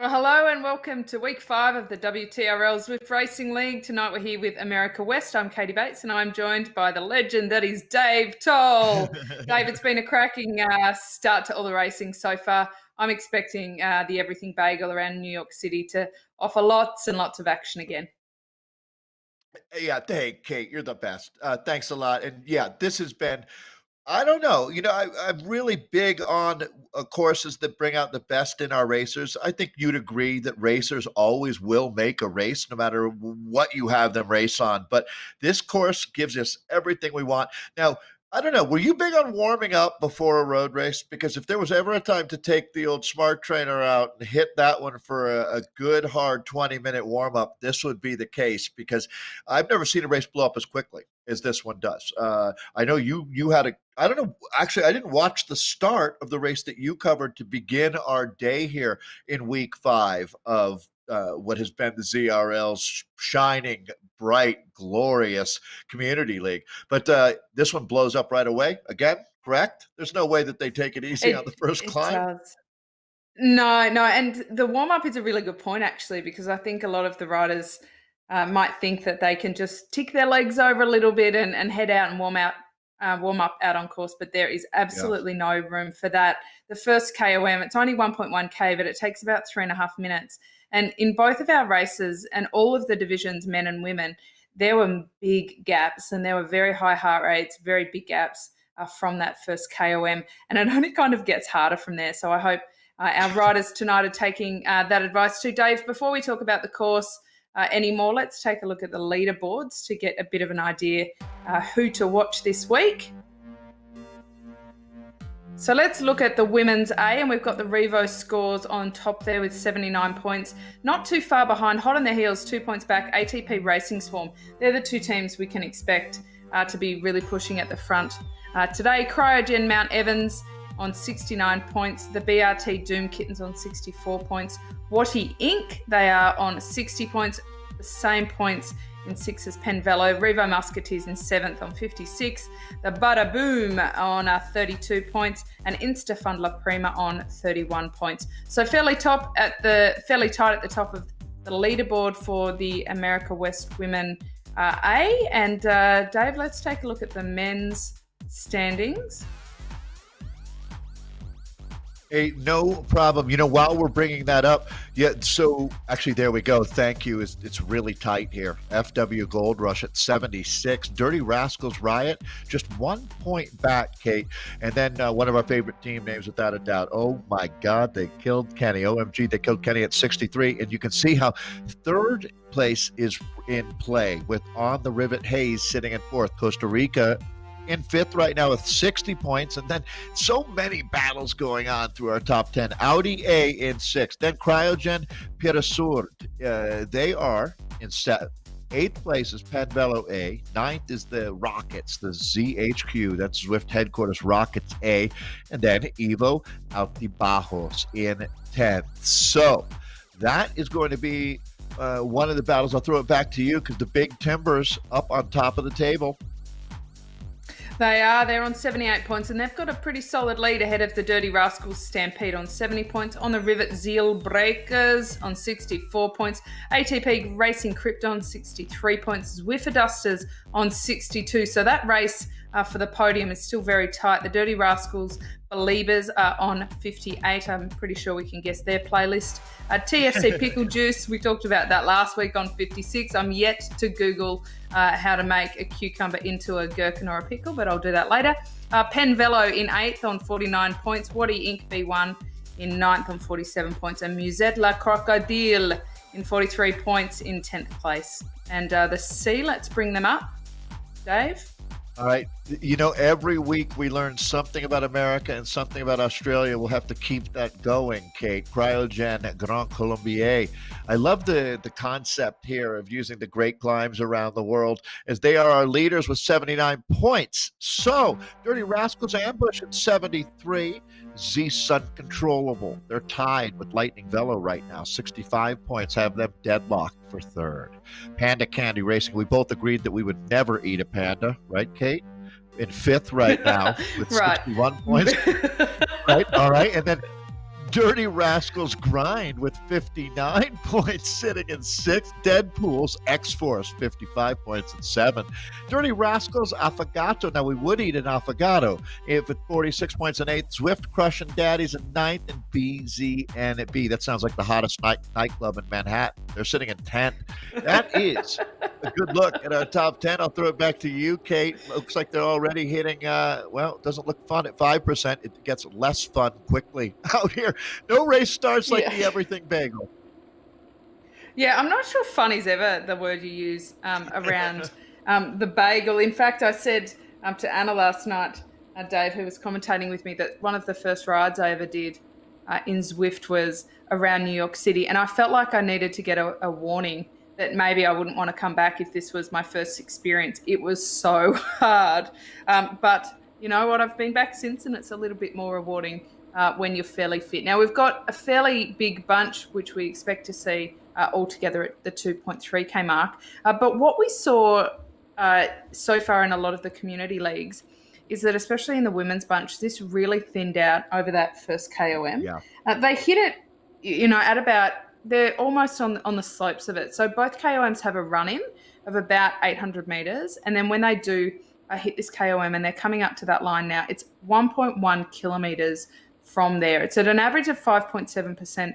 Well, hello and welcome to week 5 of the WTRL Zwift Racing League. Tonight we're here with America West. I'm Katie Bates and I'm joined by the legend that is Dave Towle. Dave, it's been a cracking start to all the racing so far. I'm expecting the Everything Bagel around New York City to offer lots and lots of action again. Yeah, hey, Kate, you're the best. Thanks a lot. And yeah, this has been, I don't know, I'm really big on courses that bring out the best in our racers. I think you'd agree that racers always will make a race no matter what you have them race on. But this course gives us everything we want. Now, I don't know. Were you big on warming up before a road race? Because if there was ever a time to take the old smart trainer out and hit that one for a good hard 20-minute warm up, this would be the case because I've never seen a race blow up as quickly as this one does. I know you had a, I don't know, actually, I didn't watch the start of the race that you covered to begin our day here in week 5 of what has been the ZRL's shining, bright, glorious community league. But this one blows up right away. Again, correct? There's no way that they take it easy on the first climb. Does. No, and the warm-up is a really good point, actually, because I think a lot of the riders might think that they can just tick their legs over a little bit and head out and warm up out on course, but there is absolutely no room for that. The first KOM, it's only 1.1K, but it takes about 3.5 minutes. And in both of our races and all of the divisions, men and women, there were big gaps and there were very high heart rates, very big gaps from that first KOM. And it only kind of gets harder from there. So I hope our riders tonight are taking that advice too. Dave, before we talk about the course anymore, let's take a look at the leaderboards to get a bit of an idea who to watch this week. So let's look at the women's A, and we've got the Revo scores on top there with 79 points. Not too far behind, hot on their heels, 2 points back, ATP Racing Swarm. They're the two teams we can expect to be really pushing at the front. Today, Cryogen Mount Evans on 69 points. The BRT Doom Kittens on 64 points. Watty Inc., they are on 60 points, the same points in 6th as Penn Velo. Revo Musketeers in 7th on 56. The Bada Boom on 32 points. And Instafund La Prima on 31 points. So fairly tight at the top of the leaderboard for the America West Women A. And Dave, let's take a look at the men's standings. Hey, no problem. While we're bringing that up, so actually there we go. Thank you. It's really tight here. FW Gold Rush at 76. Dirty Rascals Riot, just 1 point back, Kate. And then one of our favorite team names, without a doubt. Oh, my God, they killed Kenny. OMG, they killed Kenny at 63. And you can see how third place is in play with On the Rivet Hayes sitting in 4th. Costa Rica in 5th right now with 60 points, and then so many battles going on through our top 10. Audi A in 6th, then Cryogen Pirasur. They are in 8th place is Penn Velo A. 9th is the Rockets, the ZHQ, that's Zwift headquarters, Rockets A, and then Evo Altibajos in 10th. So that is going to be one of the battles. I'll throw it back to you because the Big Timbers up on top of the table. They're on 78 points, and they've got a pretty solid lead ahead of the Dirty Rascals Stampede on 70 points. On the Rivet Zeal Breakers on 64 points. ATP Racing Krypton 63 points. Zwiftadusters on 62. So that race for the podium is still very tight. The Dirty Rascals Believers are on 58. I'm pretty sure we can guess their playlist. TFC Pickle Juice, we talked about that last week on 56. I'm yet to Google how to make a cucumber into a gherkin or a pickle, but I'll do that later. Penn Velo in 8th on 49 points. Watty Inc. B1 in 9th on 47 points. And Musette La Crocodile in 43 points in 10th place. And the C, let's bring them up. Dave? All right. Every week we learn something about America and something about Australia. We'll have to keep that going, Kate. Cryogen Grand Colombier. I love the concept here of using the great climbs around the world as they are our leaders with 79 points. So, Dirty Rascals Ambush at 73. Z Uncontrollable. They're tied with Lightning Velo right now. 65 points, have them deadlocked for 3rd. Panda Candy Racing. We both agreed that we would never eat a panda, right, Kate? In 5th right now with 61 points. Right, all right. And then Dirty Rascals Grind with 59 points, sitting in 6th. Deadpool's X-Force, 55 points and 7. Dirty Rascals Affogato. Now, we would eat an affogato if at 46 points and 8th. Zwift Crushing Daddies in 9th, and BZNB. That sounds like the hottest nightclub in Manhattan. They're sitting in 10th. That is a good look at our top 10. I'll throw it back to you, Kate. Looks like they're already hitting, it doesn't look fun at 5%. It gets less fun quickly out here. No race starts like the everything bagel. Yeah, I'm not sure fun is ever the word you use around the bagel. In fact, I said to Anna last night, Dave, who was commentating with me, that one of the first rides I ever did in Zwift was around New York City. And I felt like I needed to get a warning that maybe I wouldn't want to come back if this was my first experience. It was so hard. But you know what? I've been back since, and it's a little bit more rewarding when you're fairly fit. Now, we've got a fairly big bunch, which we expect to see all together at the 2.3K mark. But what we saw so far in a lot of the community leagues is that, especially in the women's bunch, this really thinned out over that first KOM. Yeah. They hit it, at about, they're almost on the slopes of it. So both KOMs have a run-in of about 800 metres. And then when they do hit this KOM and they're coming up to that line now, it's 1.1 kilometres from there. It's at an average of 5.7%.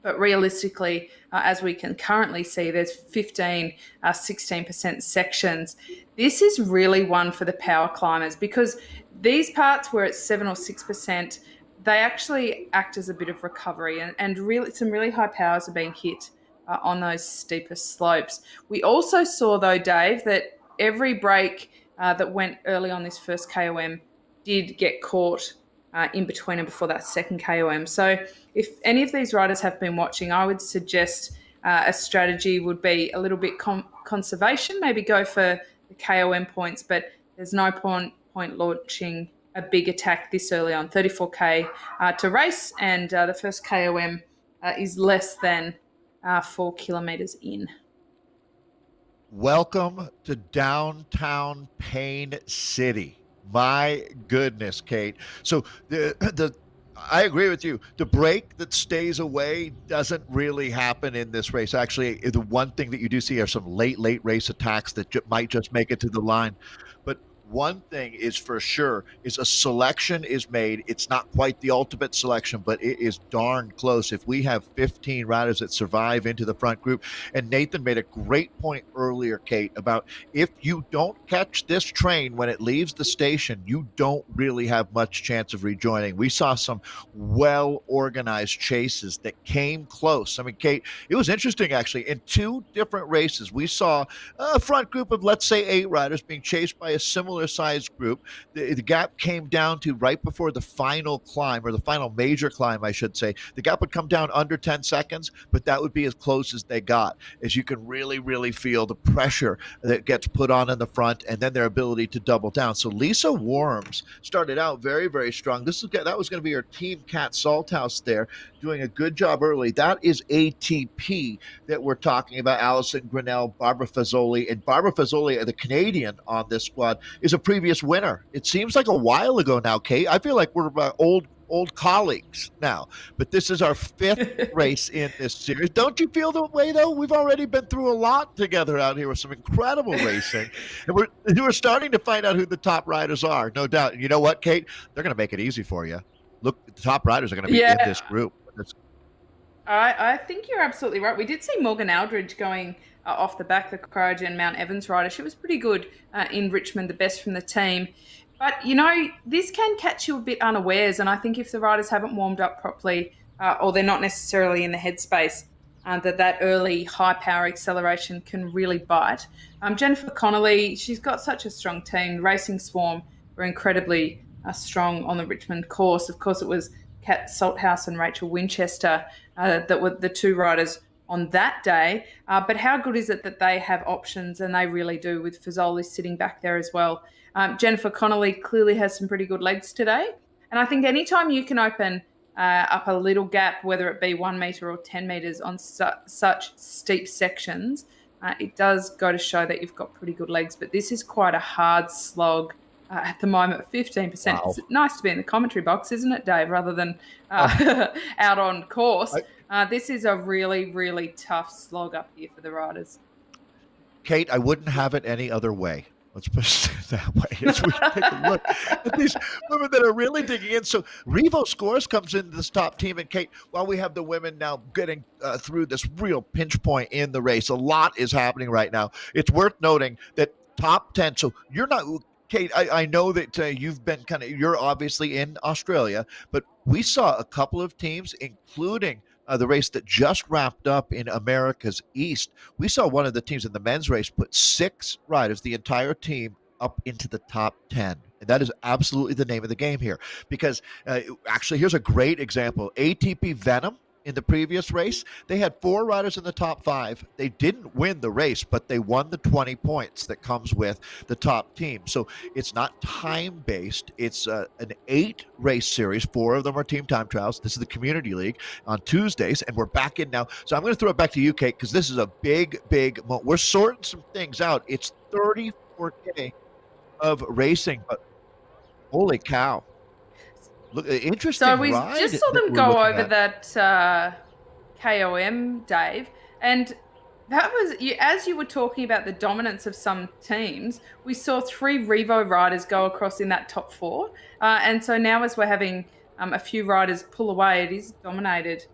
But realistically, as we can currently see, there's 16% sections. This is really one for the power climbers, because these parts where it's 7 or 6%, they actually act as a bit of recovery, and really some really high powers are being hit on those steeper slopes. We also saw, though, Dave, that every break that went early on this first KOM did get caught in between and before that second KOM. So if any of these riders have been watching, I would suggest a strategy would be a little bit conservation, maybe go for the KOM points, but there's no point launching a big attack this early on. 34K to race, and the first KOM is less than 4 kilometres in. Welcome to downtown Pain City. My goodness, Kate. So I agree with you. The break that stays away doesn't really happen in this race. Actually, the one thing that you do see are some late race attacks that might just make it to the line. But one thing is for sure is a selection is made. It's not quite the ultimate selection, but it is darn close. If we have 15 riders that survive into the front group, and Nathan made a great point earlier, Kate, about if you don't catch this train when it leaves the station, you don't really have much chance of rejoining. We saw some well-organized chases that came close. I mean, Kate, it was interesting, actually. In 2 different races, we saw a front group of, let's say, 8 riders being chased by a similar sized group. The gap came down to right before the final climb, or the final major climb, I should say. The gap would come down under 10 seconds, but that would be as close as they got, as you can really feel the pressure that gets put on in the front, and then their ability to double down. So Lisa Worms started out very strong. That was going to be her Team Cat Salthouse there, doing a good job early. That is ATP that we're talking about. Allison Grinnell, Barbara Fazzoli, and Barbara Fazzoli, the Canadian on this squad, is a previous winner. It seems like a while ago now, Kate. I feel like we're old colleagues now, but this is our 5th race in this series. Don't you feel the way, though? We've already been through a lot together out here with some incredible racing, and we're starting to find out who the top riders are, no doubt. And you know what, Kate? They're going to make it easy for you. Look, the top riders are going to be in this group. I think you're absolutely right. We did see Morgan Aldridge going off the back, the Cryogen Mount Evans rider. She was pretty good in Richmond, the best from the team. But, this can catch you a bit unawares, and I think if the riders haven't warmed up properly, or they're not necessarily in the headspace, that early high-power acceleration can really bite. Jennifer Connolly, she's got such a strong team. The Racing Swarm were incredibly strong on the Richmond course. Of course, it was Kat Salthouse and Rachel Winchester that were the 2 riders on that day. But how good is it that they have options, and they really do, with Fazzoli sitting back there as well. Jennifer Connolly clearly has some pretty good legs today. And I think anytime you can open up a little gap, whether it be 1 metre or 10 metres on such steep sections, it does go to show that you've got pretty good legs. But this is quite a hard slog at the moment, 15%. Wow. It's nice to be in the commentary box, isn't it, Dave, rather than out on course. This is a really, really tough slog up here for the riders. Kate, I wouldn't have it any other way. Let's put it that way. As we take a look at these women that are really digging in. So Revo Scores comes into this top team. And Kate, while we have the women now getting through this real pinch point in the race, a lot is happening right now. It's worth noting that top 10. So you're not, Kate, I know that you've been you're obviously in Australia, but we saw a couple of teams, including the race that just wrapped up in America's East. We saw one of the teams in the men's race put 6 riders, the entire team, up into the top 10. And that is absolutely the name of the game here. Because actually, here's a great example. ATP Venom in the previous race, they had 4 riders in the top 5. They didn't win the race, but they won the 20 points that comes with the top team. So it's not time-based. It's an 8 race series. 4 of them are team time trials. This is the Community League on Tuesdays, and we're back in now. So I'm going to throw it back to you, Kate, because this is a big moment. We're sorting some things out. It's 34K of racing, but holy cow. Look, interesting. So we ride just saw them go over that KOM, Dave, and that was, as you were talking about the dominance of some teams, we saw 3 Revo riders go across in that top 4. And so now as we're having a few riders pull away, it is dominated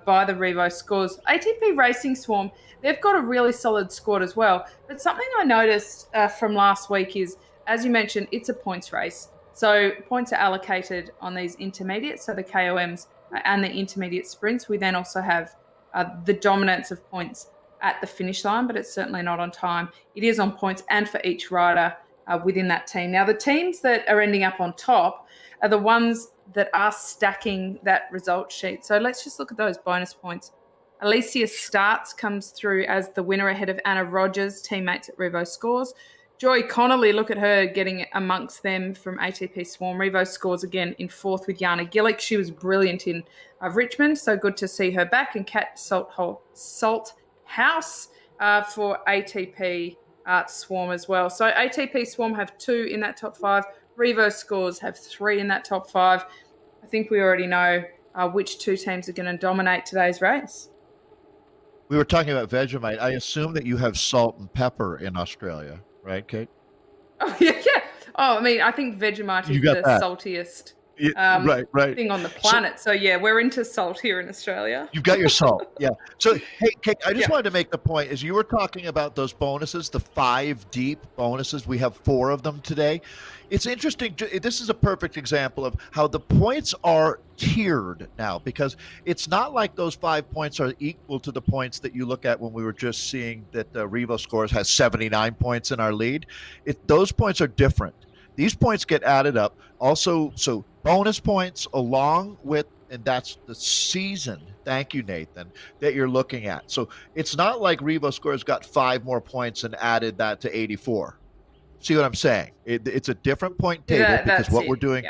by the Revo Scores. ATP Racing Swarm, they've got a really solid squad as well. But something I noticed from last week is, as you mentioned, it's a points race. So points are allocated on these intermediates, so the KOMs and the intermediate sprints. We then also have the dominance of points at the finish line, but it's certainly not on time. It is on points and for each rider within that team. Now, the teams that are ending up on top are the ones that are stacking that result sheet. So let's just look at those bonus points. Alicia Starts comes through as the winner ahead of Anna Rogers, teammates at Revo Scores. Joy Connolly, look at her getting amongst them from ATP Swarm. Revo Scores again in 4th with Jana Gillick. She was brilliant in Richmond, so good to see her back. And Kat Salthouse for ATP Swarm as well. So ATP Swarm have 2 in that top 5. Revo Scores have 3 in that top 5. I think we already know which 2 teams are going to dominate today's race. We were talking about Vegemite. I assume that you have salt and pepper in Australia. Right, Kate? Oh, yeah. Oh, I mean, I think Vegemite is the saltiest thing on the planet. So, yeah, we're into salt here in Australia. You've got your salt, yeah. So, hey, Kate, I just wanted to make the point, as you were talking about those bonuses, the 5 deep bonuses, we have 4 of them today. It's interesting. This is a perfect example of how the points are tiered now, because it's not like those 5 points are equal to the points that you look at when we were just seeing that Revo Scores has 79 points in our lead. Those points are different. These points get added up. Also, so bonus points along with, and that's the season, thank you, Nathan, that you're looking at. So it's not like Revo Scores got 5 more points and added that to 84. See what I'm saying? It's a different point table because what we're doing,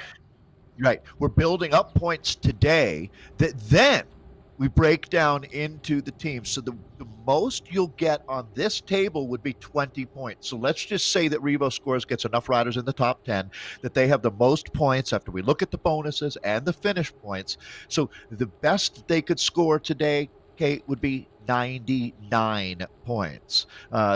right, we're building up points today that then we break down into the teams. So the most you'll get on this table would be 20 points. So let's just say that Revo Scores gets enough riders in the top 10 that they have the most points after we look at the bonuses and the finish points. So the best they could score today, Kate, would be 99 points.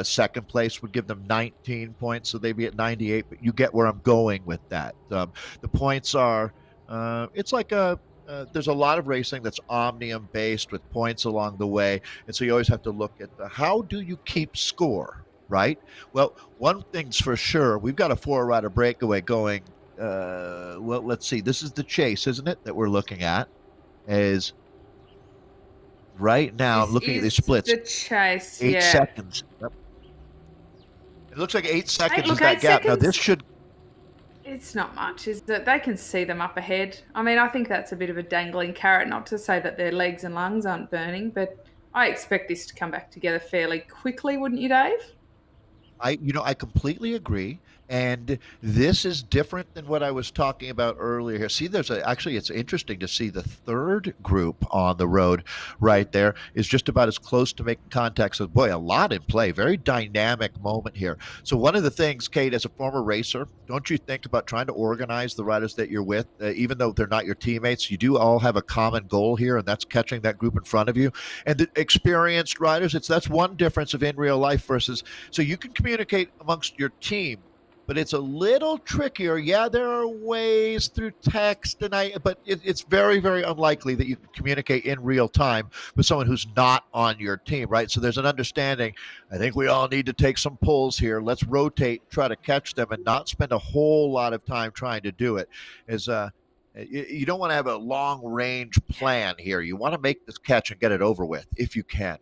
Second place would give them 19 points, so they'd be at 98, but you get where I'm going with that. The points are, it's like there's a lot of racing that's omnium based with points along the way, and so you always have to look at how do you keep score, right? Well, one thing's for sure, we've got a 4-rider breakaway going. Well, let's see, this is the chase, isn't it, that we're looking at? Is right now, I'm looking at these splits. The chase, 8 seconds. Yep. It looks like 8 seconds is that gap. Now, this should... It's not much, is it? They can see them up ahead. I mean, I think that's a bit of a dangling carrot, not to say that their legs and lungs aren't burning, but I expect this to come back together fairly quickly, wouldn't you, Dave? I completely agree. And this is different than what I was talking about earlier here. See, actually, it's interesting to see the third group on the road right there is just about as close to making contact. So, boy, a lot in play. Very dynamic moment here. So, one of the things, Kate, as a former racer, don't you think about trying to organize the riders that you're with, even though they're not your teammates? You do all have a common goal here, and that's catching that group in front of you. And the experienced riders, that's one difference of in real life versus. So, you can communicate amongst your team, but it's a little trickier. Yeah, there are ways through text, but it's very, very unlikely that you can communicate in real time with someone who's not on your team, right? So there's an understanding. I think we all need to take some pulls here. Let's rotate, try to catch them, and not spend a whole lot of time trying to do it. You don't want to have a long range plan here. You want to make this catch and get it over with if you can.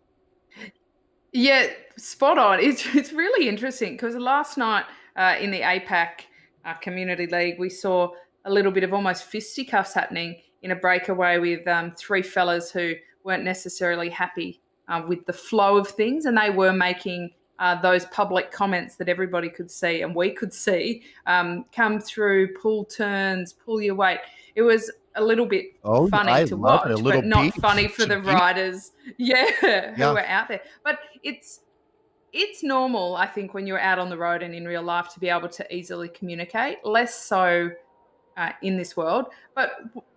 Yeah, spot on. It's really interesting because last night in the APAC Community League, we saw a little bit of almost fisticuffs happening in a breakaway with three fellas who weren't necessarily happy with the flow of things, and they were making those public comments that everybody could see and we could see come through, pull turns, pull your weight. It was a little bit funny to watch, but not funny for the riders, who were out there. But it's normal, I think, when you're out on the road and in real life to be able to easily communicate, less so in this world. But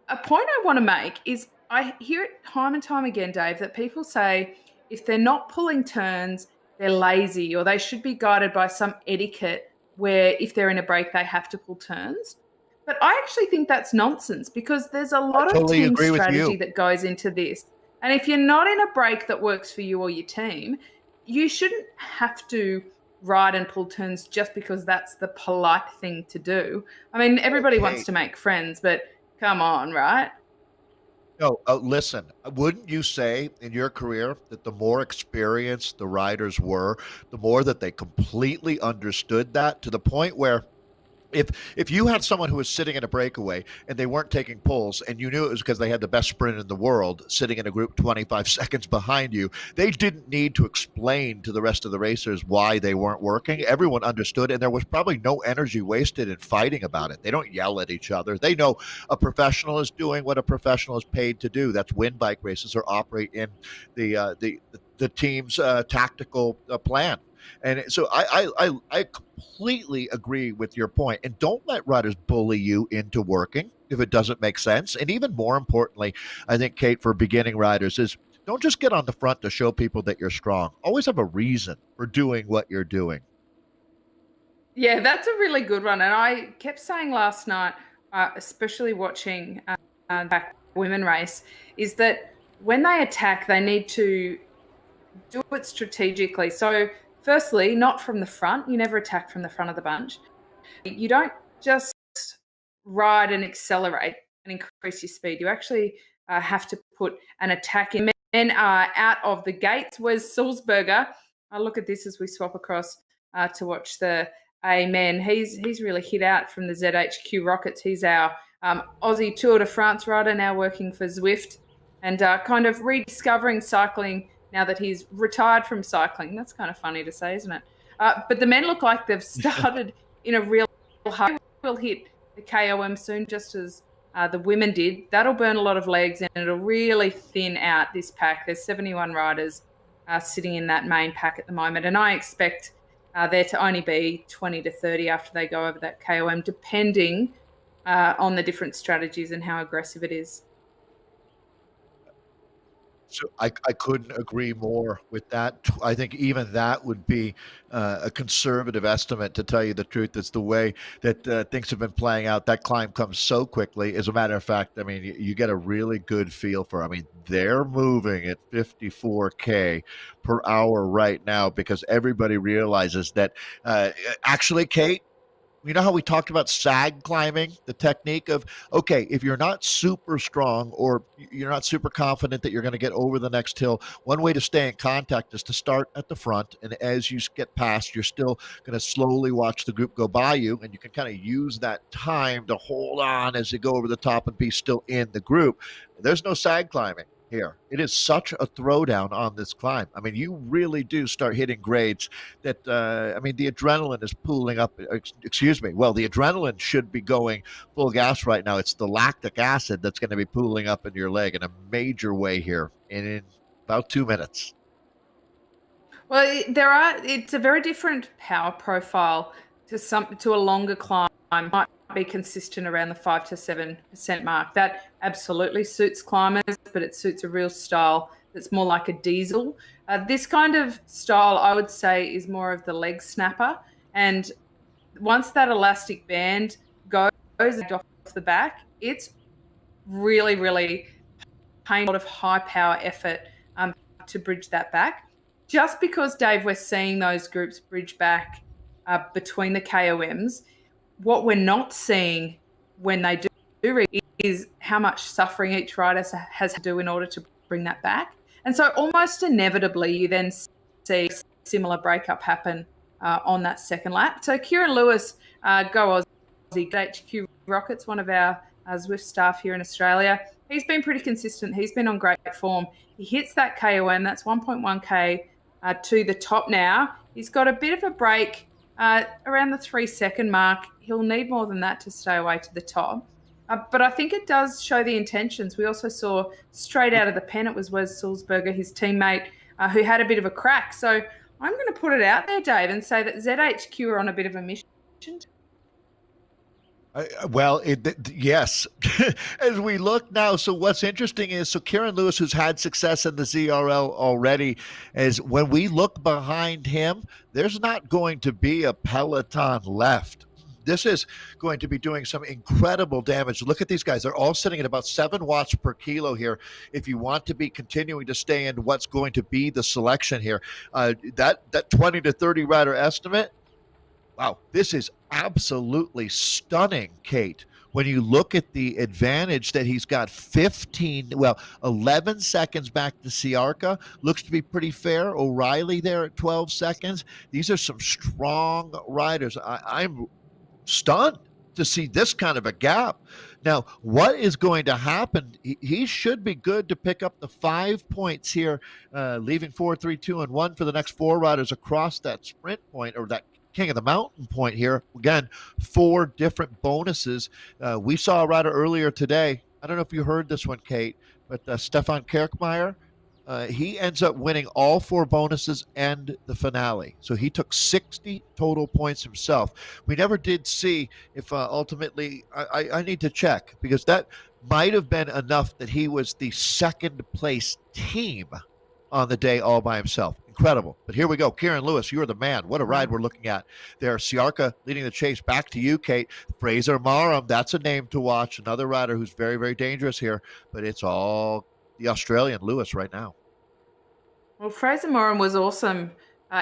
a point I want to make is I hear it time and time again, Dave, that people say if they're not pulling turns, they're lazy, or they should be guided by some etiquette where if they're in a break, they have to pull turns. But I actually think that's nonsense because there's a lot of team strategy that goes into this. And if you're not in a break that works for you or your team, you shouldn't have to ride and pull turns just because that's the polite thing to do. I mean, everybody wants to make friends, but come on, right? No, listen, wouldn't you say in your career that the more experienced the riders were, the more that they completely understood that to the point where if you had someone who was sitting in a breakaway and they weren't taking pulls and you knew it was because they had the best sprint in the world sitting in a group 25 seconds behind you, they didn't need to explain to the rest of the racers why they weren't working. Everyone understood, and there was probably no energy wasted in fighting about it. They don't yell at each other. They know a professional is doing what a professional is paid to do. That's win bike races or operate in the team's tactical plan. And so I completely agree with your point. And don't let riders bully you into working if it doesn't make sense. And even more importantly, I think, Kate, for beginning riders is don't just get on the front to show people that you're strong. Always have a reason for doing what you're doing. Yeah, that's a really good one. And I kept saying last night, especially watching back women race, is that when they attack, they need to do it strategically. So firstly, not from the front. You never attack from the front of the bunch. You don't just ride and accelerate and increase your speed. You actually have to put an attack in. Men are out of the gates. Where's Sulzberger? Look at this as we swap across to watch the A men. He's really hit out from the ZHQ Rockets. He's our Aussie Tour de France rider, now working for Zwift and kind of rediscovering cycling now that he's retired from cycling. That's kind of funny to say, isn't it? But the men look like they've started in a real hurry. We'll hit the KOM soon, just as the women did. That'll burn a lot of legs and it'll really thin out this pack. There's 71 riders sitting in that main pack at the moment, and I expect there to only be 20 to 30 after they go over that KOM, depending on the different strategies and how aggressive it is. So I couldn't agree more with that. I think even that would be a conservative estimate, to tell you the truth. It's the way that things have been playing out. That climb comes so quickly. As a matter of fact, I mean, you get a really good feel for, I mean, they're moving at 54K per hour right now because everybody realizes that actually, Kate, you know how we talked about sag climbing, the technique of, okay, if you're not super strong or you're not super confident that you're going to get over the next hill, one way to stay in contact is to start at the front. And as you get past, you're still going to slowly watch the group go by you. And you can kind of use that time to hold on as you go over the top and be still in the group. There's no sag climbing. here. It is such a throwdown on this climb. I mean, you really do start hitting grades that, I mean, the adrenaline is pooling up. Excuse me. Well, the adrenaline should be going full gas right now. It's the lactic acid that's going to be pooling up in your leg in a major way here in about 2 minutes. Well, it's a very different power profile to a longer climb. Might be consistent around the 5 to 7% mark. That absolutely suits climbers, but it suits a real style that's more like a diesel. This kind of style, I would say, is more of the leg snapper. And once that elastic band goes off the back, it's really, really paying a lot of high power effort to bridge that back. Just because, Dave, we're seeing those groups bridge back between the KOMs, what we're not seeing when they do is how much suffering each rider has to do in order to bring that back. And so almost inevitably, you then see a similar breakup happen on that second lap. So Kieran Lewis, go Aussie, HQ Rockets, one of our Zwift staff here in Australia. He's been pretty consistent. He's been on great form. He hits that KOM, that's 1.1K to the top now. He's got a bit of a break around the 3-second mark. He'll need more than that to stay away to the top. But I think it does show the intentions. We also saw straight out of the pen, it was Wes Sulzberger, his teammate, who had a bit of a crack. So I'm going to put it out there, Dave, and say that ZHQ are on a bit of a mission. Yes. As we look now, so what's interesting is, so Kieran Lewis, who's had success in the ZRL already, is when we look behind him, there's not going to be a peloton left. This is going to be doing some incredible damage. Look at these guys. They're all sitting at about 7 watts per kilo here. If you want to be continuing to stay in what's going to be the selection here, that 20 to 30 rider estimate, wow, this is absolutely stunning, Kate. When you look at the advantage that he's got 11 seconds back to Siarka, looks to be pretty fair. O'Reilly there at 12 seconds. These are some strong riders. I'm stunned to see this kind of a gap. Now, what is going to happen? He should be good to pick up the 5 points here, leaving 4, 3, 2, and 1 for the next 4 riders across that sprint point, or that King of the Mountain point here. Again, 4 different bonuses. We saw a rider earlier today. I don't know if you heard this one, Kate, but Stefan Kerkmeyer, he ends up winning all 4 bonuses and the finale. So he took 60 total points himself. We never did see if ultimately, I need to check, because that might have been enough that he was the second place team on the day all by himself. Incredible. But here we go. Kieran Lewis, you're the man. What a ride we're looking at there. Siarka leading the chase. Back to you, Kate. Fraser Marham, that's a name to watch. Another rider who's very, very dangerous here. But it's all the Australian Lewis right now. Well, Fraser Marham was awesome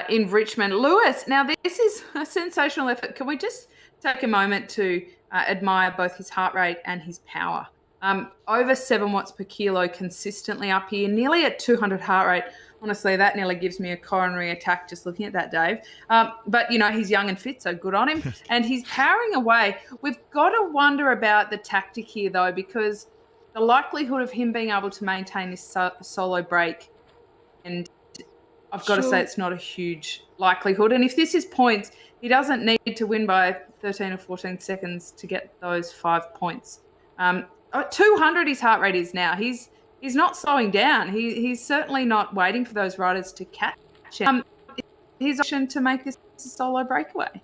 in Richmond. Lewis, now this is a sensational effort. Can we just take a moment to admire both his heart rate and his power? Over 7 watts per kilo consistently up here, nearly at 200 heart rate. Honestly, that nearly gives me a coronary attack just looking at that, Dave. But, you know, he's young and fit, so good on him. And he's powering away. We've got to wonder about the tactic here, though, because the likelihood of him being able to maintain this solo break, and I've got to say it's not a huge likelihood. And if this is points, he doesn't need to win by 13 or 14 seconds to get those 5 points. 200 his heart rate is now. He's not slowing down. He's certainly not waiting for those riders to catch him. His option to make this a solo breakaway.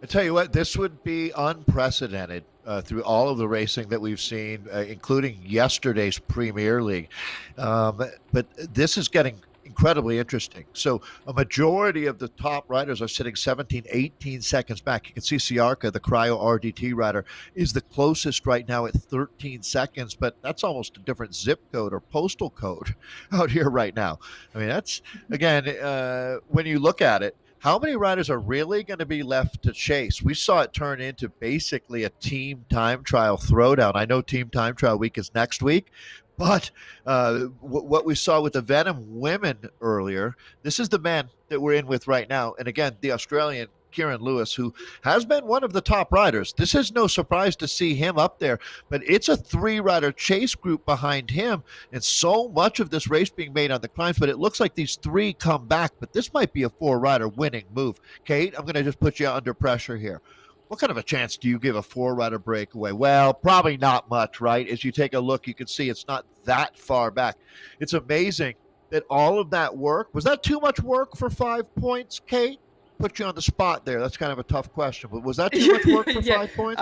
I tell you what, this would be unprecedented through all of the racing that we've seen, including yesterday's Premier League. But this is getting incredibly interesting. So a majority of the top riders are sitting 17, 18 seconds back. You can see Siarka, the cryo RDT rider, is the closest right now at 13 seconds, but that's almost a different zip code or postal code out here right now. I mean, that's, again, when you look at it, how many riders are really going to be left to chase? We saw it turn into basically a team time trial throwdown. I know team time trial week is next week, but what we saw with the Venom women earlier, this is the men that we're in with right now. And again, the Australian Kieran Lewis, who has been one of the top riders. This is no surprise to see him up there, but it's a 3-rider chase group behind him, and so much of this race being made on the climbs, but it looks like these 3 come back, but this might be a 4-rider winning move. Kate, I'm going to just put you under pressure here. What kind of a chance do you give a 4-rider breakaway? Well, probably not much, right? As you take a look, you can see it's not that far back. It's amazing that all of that work, was that too much work for 5 points, Kate? Put you on the spot there. That's kind of a tough question, but was that too much work for 5 points?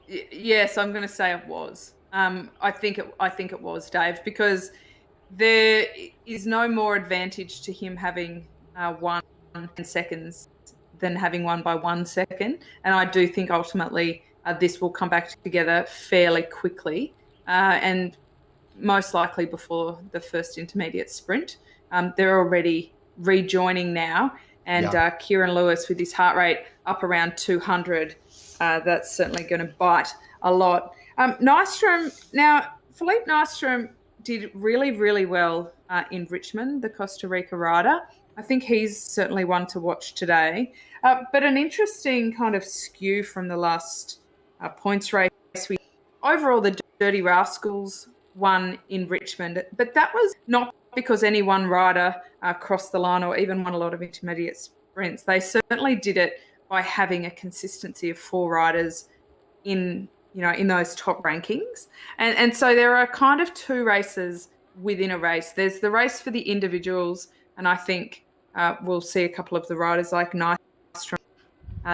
Yes, I'm going to say it was. I think it was, Dave, because there is no more advantage to him having 1 seconds than having won by 1 second. And I do think ultimately this will come back together fairly quickly and most likely before the first intermediate sprint. They're already rejoining now. And Kieran Lewis with his heart rate up around 200, that's certainly going to bite a lot. Philippe Nystrom did really, really well in Richmond, the Costa Rica rider. I think he's certainly one to watch today. But an interesting kind of skew from the last points race. Overall, the Dirty Rascals won in Richmond, but that was not because any one rider crossed the line or even won a lot of intermediate sprints. They certainly did it by having a consistency of 4 riders in those top rankings. And so there are kind of 2 races within a race. There's the race for the individuals, and I think we'll see a couple of the riders like Nystrom,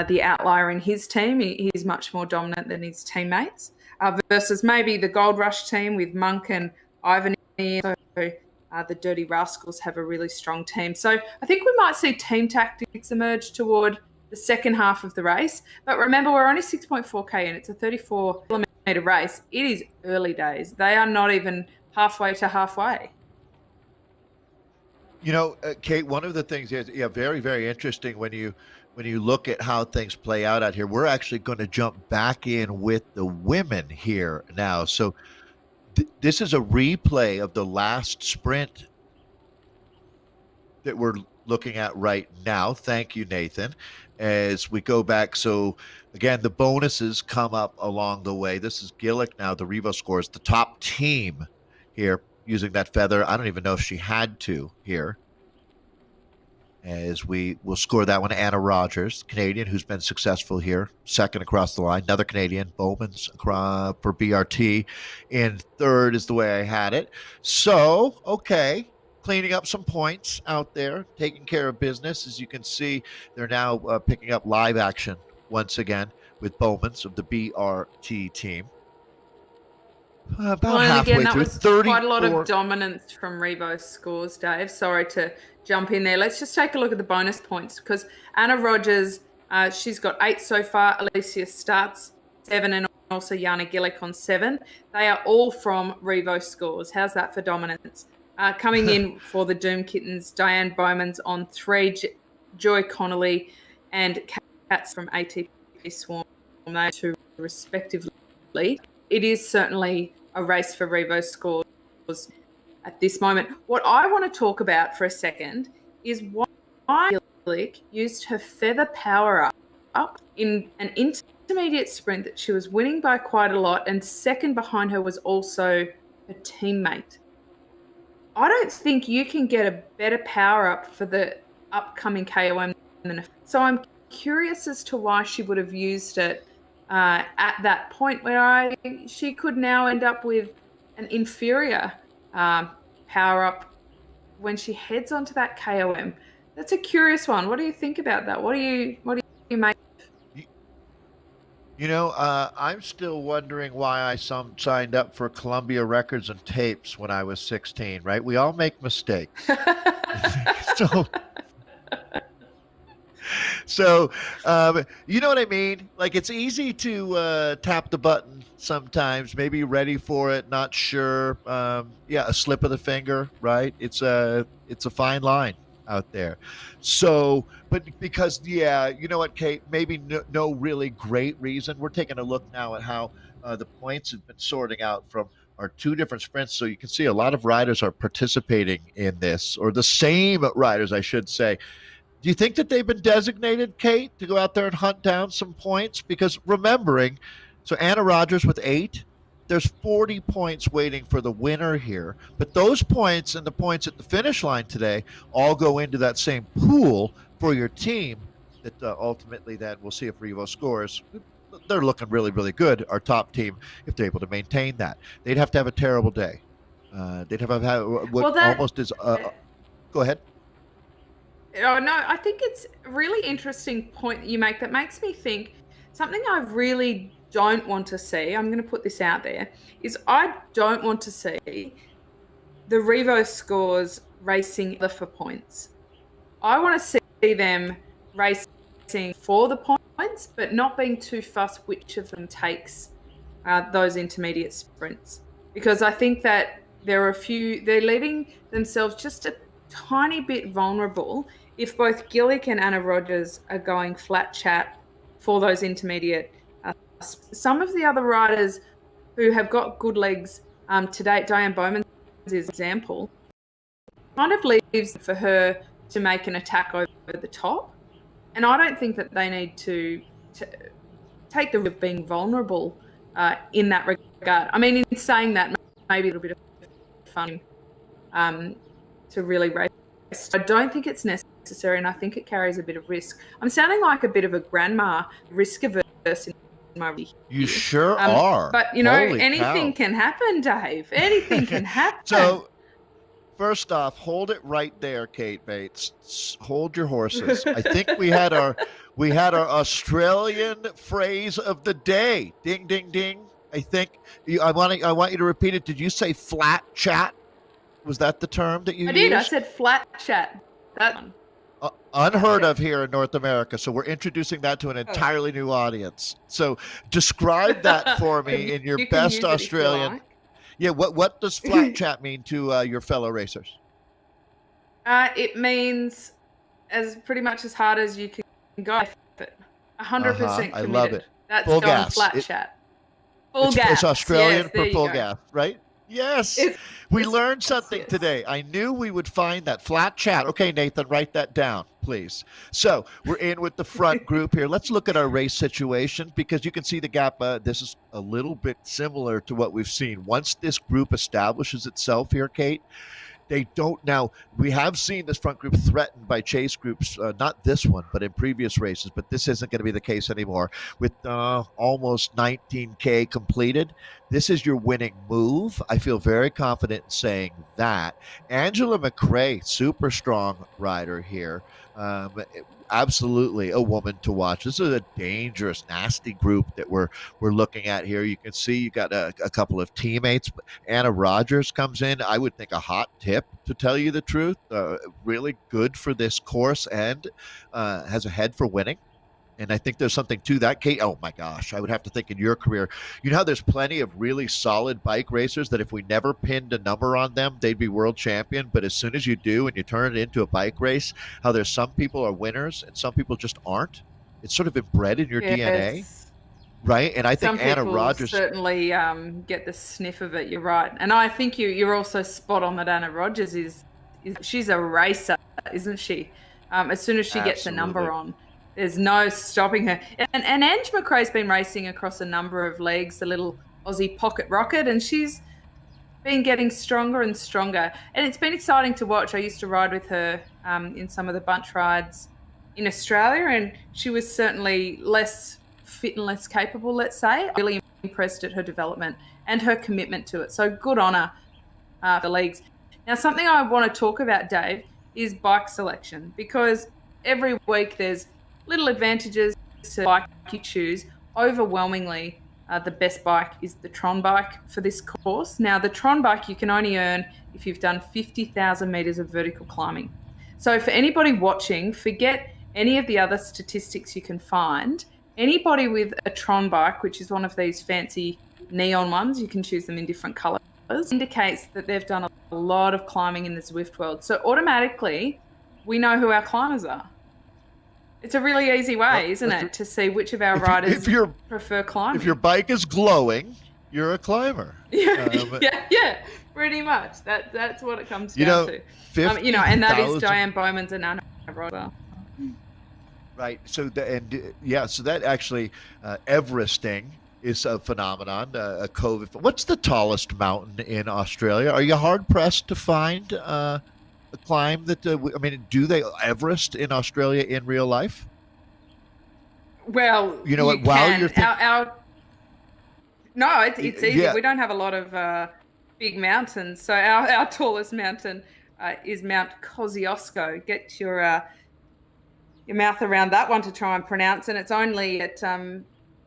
the outlier in his team. He's much more dominant than his teammates, versus maybe the Gold Rush team with Monk and Ivan. The Dirty Rascals have a really strong team. So I think we might see team tactics emerge toward the second half of the race. But remember, we're only 6.4K and it's a 34-kilometre race. It is early days. They are not even halfway to halfway. Kate, one of the things is very, very interesting when you look at how things play out here. We're actually going to jump back in with the women here now. So this is a replay of the last sprint that we're looking at right now. Thank you, Nathan. As we go back, so again, the bonuses come up along the way. This is Gillick now, the Revo scores, the top team here using that feather. I don't even know if she had to here. As we will score that one, Anna Rogers, Canadian, who's been successful here, second across the line. Another Canadian, Bowman's for BRT. And third is the way I had it. So, okay, cleaning up some points out there, taking care of business. As you can see, they're now picking up live action once again with Bowman's of the BRT team. About halfway again, that through, was quite a lot of dominance from Revo scores, Dave. Sorry to jump in there. Let's just take a look at the bonus points, because Anna Rogers, she's got 8 so far. Alicia Starts 7, and also Jana Gillick on 7. They are all from Revo scores. How's that for dominance? Coming in for the Doom Kittens, Diane Bowman's on 3, Joy Connolly and Cats from ATP Swarm, they 2 respectively. It is certainly a race for Revo scores at this moment. What I want to talk about for a second is why Gillick used her feather power up in an intermediate sprint that she was winning by quite a lot, and second behind her was also her teammate. I don't think you can get a better power up for the upcoming KOM than so I'm curious as to why she would have used it at that point where she could now end up with an inferior power up when she heads onto that KOM. That's a curious one. What do you think about that? What do you make? I'm still wondering why I signed up for Columbia Records and Tapes when I was 16, right? We all make mistakes. So, you know what I mean? Like, it's easy to tap the button sometimes, maybe ready for it, not sure. A slip of the finger, right? It's a fine line out there. So, but because, you know what, Kate, maybe no really great reason. We're taking a look now at how the points have been sorting out from our 2 different sprints. So you can see a lot of riders are participating in this, or the same riders, I should say. Do you think that they've been designated, Kate, to go out there and hunt down some points? Because remembering, so Anna Rogers with 8, there's 40 points waiting for the winner here. But those points and the points at the finish line today all go into that same pool for your team that ultimately then we'll see if Revo scores. They're looking really, really good, our top team, if they're able to maintain that. They'd have to have a terrible day. They'd have what almost is. Go ahead. Oh, no, I think it's a really interesting point that you make that makes me think something I really don't want to see. I'm going to put this out there is I don't want to see the Revo scores racing for points. I want to see them racing for the points, but not being too fussed which of them takes those intermediate sprints. Because I think that they're leaving themselves just a tiny bit vulnerable if both Gillick and Anna Rogers are going flat chat for those intermediate. Some of the other riders who have got good legs to date, Diane Bowman is an example, kind of leaves for her to make an attack over the top. And I don't think that they need to take the risk of being vulnerable in that regard. I mean, in saying that, maybe a little bit of fun to really race. I don't think it's necessary, and I think it carries a bit of risk. I'm sounding like a bit of a grandma, risk-averse in my review. You sure are. But, Holy anything cow. can happen, Dave. Anything can happen. So, first off, hold it right there, Kate Bates. Hold your horses. I think we had our Australian phrase of the day. Ding, ding, ding. I think I want you to repeat it. Did you say flat chat? Was that the term that you used? I did. I said flat chat. That one. Unheard of here in North America. So we're introducing that to an entirely new audience. So describe that for me in your best Australian. Yeah, what does flat chat mean to your fellow racers? It means as pretty much as hard as you can go. 100% committed. I love it. That's full going gas. Flat chat. Full gas. It's Australian yes, for full gas, right? Yes. We learned something today. I knew we would find that flat chat. Okay, Nathan, write that down, please. So we're in with the front group here. Let's look at our race situation because you can see the gap. This is a little bit similar to what we've seen. Once this group establishes itself here, Kate, they don't now. We have seen this front group threatened by chase groups, not this one, but in previous races. But this isn't going to be the case anymore. With almost 19K completed, this is your winning move. I feel very confident in saying that. Angela McRae, super strong rider here. Absolutely a woman to watch. This is a dangerous, nasty group that we're looking at here. You can see you got a couple of teammates. Anna Rogers comes in. I would think a hot tip, to tell you the truth. Really good for this course and has a head for winning. And I think there's something to that, Kate. Oh, my gosh. I would have to think in your career. You know how there's plenty of really solid bike racers that if we never pinned a number on them, they'd be world champion. But as soon as you do and you turn it into a bike race, how there's some people are winners and some people just aren't. It's sort of inbred in your DNA, right? And I think Anna Rogers certainly get the sniff of it. You're right. And I think you're also spot on that Anna Rogers is she's a racer, isn't she? As soon as she gets a number on. There's no stopping her. And Ange McRae's been racing across a number of legs, the little Aussie pocket rocket, and she's been getting stronger and stronger. And it's been exciting to watch. I used to ride with her in some of the bunch rides in Australia, and she was certainly less fit and less capable, let's say. I'm really impressed at her development and her commitment to it. So good on her, the leagues. Now, something I want to talk about, Dave, is bike selection, because every week there's little advantages to the bike you choose. Overwhelmingly, the best bike is the Tron bike for this course. Now, the Tron bike you can only earn if you've done 50,000 metres of vertical climbing. So for anybody watching, forget any of the other statistics you can find. Anybody with a Tron bike, which is one of these fancy neon ones, you can choose them in different colours, indicates that they've done a lot of climbing in the Zwift world. So automatically, we know who our climbers are. It's a really easy way, isn't it, to see which of our riders prefer climbing. If your bike is glowing, you're a climber. Yeah, pretty much. That's what it comes down to. And that is Diane Bowman's and Anna Rogers. Right. So so that actually Everesting is a phenomenon, a COVID. What's the tallest mountain in Australia? Are you hard pressed to find a climb that? I mean, do they Everest in Australia in real life? Well, You know what? you While you're can. thinking, No, it's easy. yeah. We don't have a lot of big mountains. So our tallest mountain is Mount Kosciuszko. Get your mouth around that one to try and pronounce, and it's only at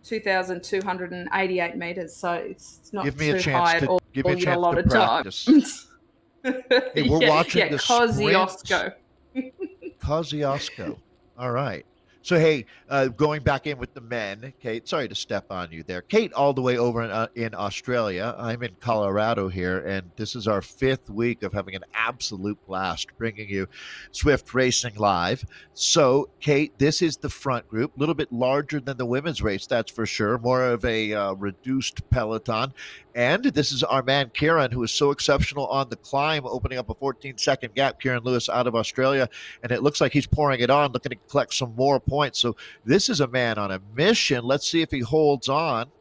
2,288 meters, so it's not Give me a too chance high at to all give me a in a chance lot to of time. practice. Hey, we're watching Yeah, the sprints. Kosciuszko. Kosciuszko. All right. So, hey, going back in with the men, Kate, sorry to step on you there. Kate, all the way over in Australia. I'm in Colorado here, and this is our 5th week of having an absolute blast bringing you Zwift Racing Live. So, Kate, this is the front group, a little bit larger than the women's race, that's for sure, more of a reduced peloton. And this is our man, Kieran, who is so exceptional on the climb, opening up a 14-second gap. Kieran Lewis out of Australia, and it looks like he's pouring it on, looking to collect some more points. So this is a man on a mission. Let's see if he holds on.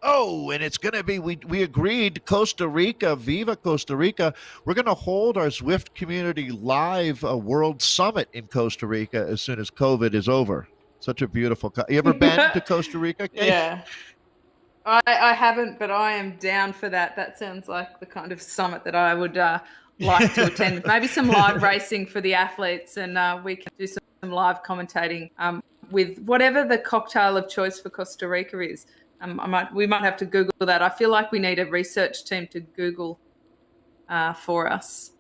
Oh, and it's going to be, we agreed, Costa Rica, Viva Costa Rica. We're going to hold our Zwift Community Live World Summit in Costa Rica as soon as COVID is over. Such a beautiful, you ever been to Costa Rica, Kate? Yeah. I haven't, but I am down for that. That sounds like the kind of summit that I would like to attend. Maybe some live racing for the athletes, and we can do some live commentating with whatever the cocktail of choice for Costa Rica is. We might have to Google that. I feel like we need a research team to Google for us.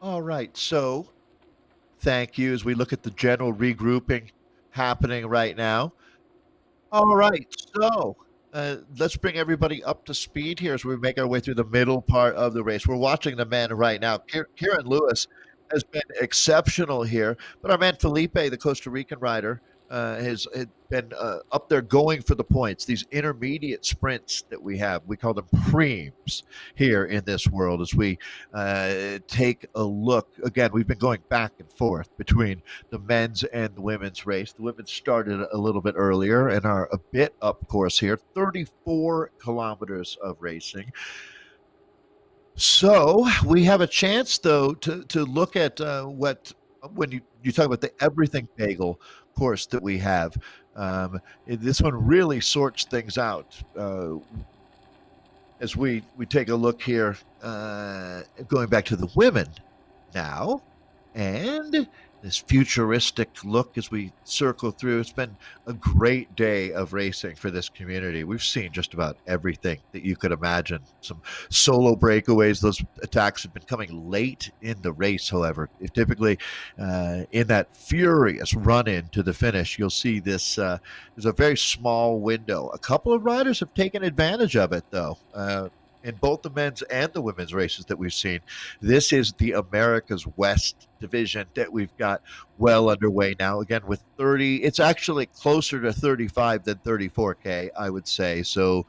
All right. So thank you as we look at the general regrouping happening right now. All right. So let's bring everybody up to speed here as we make our way through the middle part of the race. We're watching the men right now. Kieran Lewis has been exceptional here, but our man Felipe, the Costa Rican rider, has been up there going for the points. These intermediate sprints that we have, we call them preems here in this world. As we take a look again, we've been going back and forth between the men's and the women's race. The women started a little bit earlier and are a bit up course here. 34 kilometers of racing. So we have a chance, though, to look at what when you talk about the everything bagel course that we have. This one really sorts things out as we take a look here, going back to the women now, and this futuristic look as we circle through. It's been a great day of racing for this community. We've seen just about everything that you could imagine. Some solo breakaways. Those attacks have been coming late in the race, however. If typically in that furious run-in to the finish, you'll see this, there's a very small window. A couple of riders have taken advantage of it, though. In both the men's and the women's races that we've seen. This is the America's West division that we've got well underway now. Again, with 30, it's actually closer to 35 than 34K, I would say. So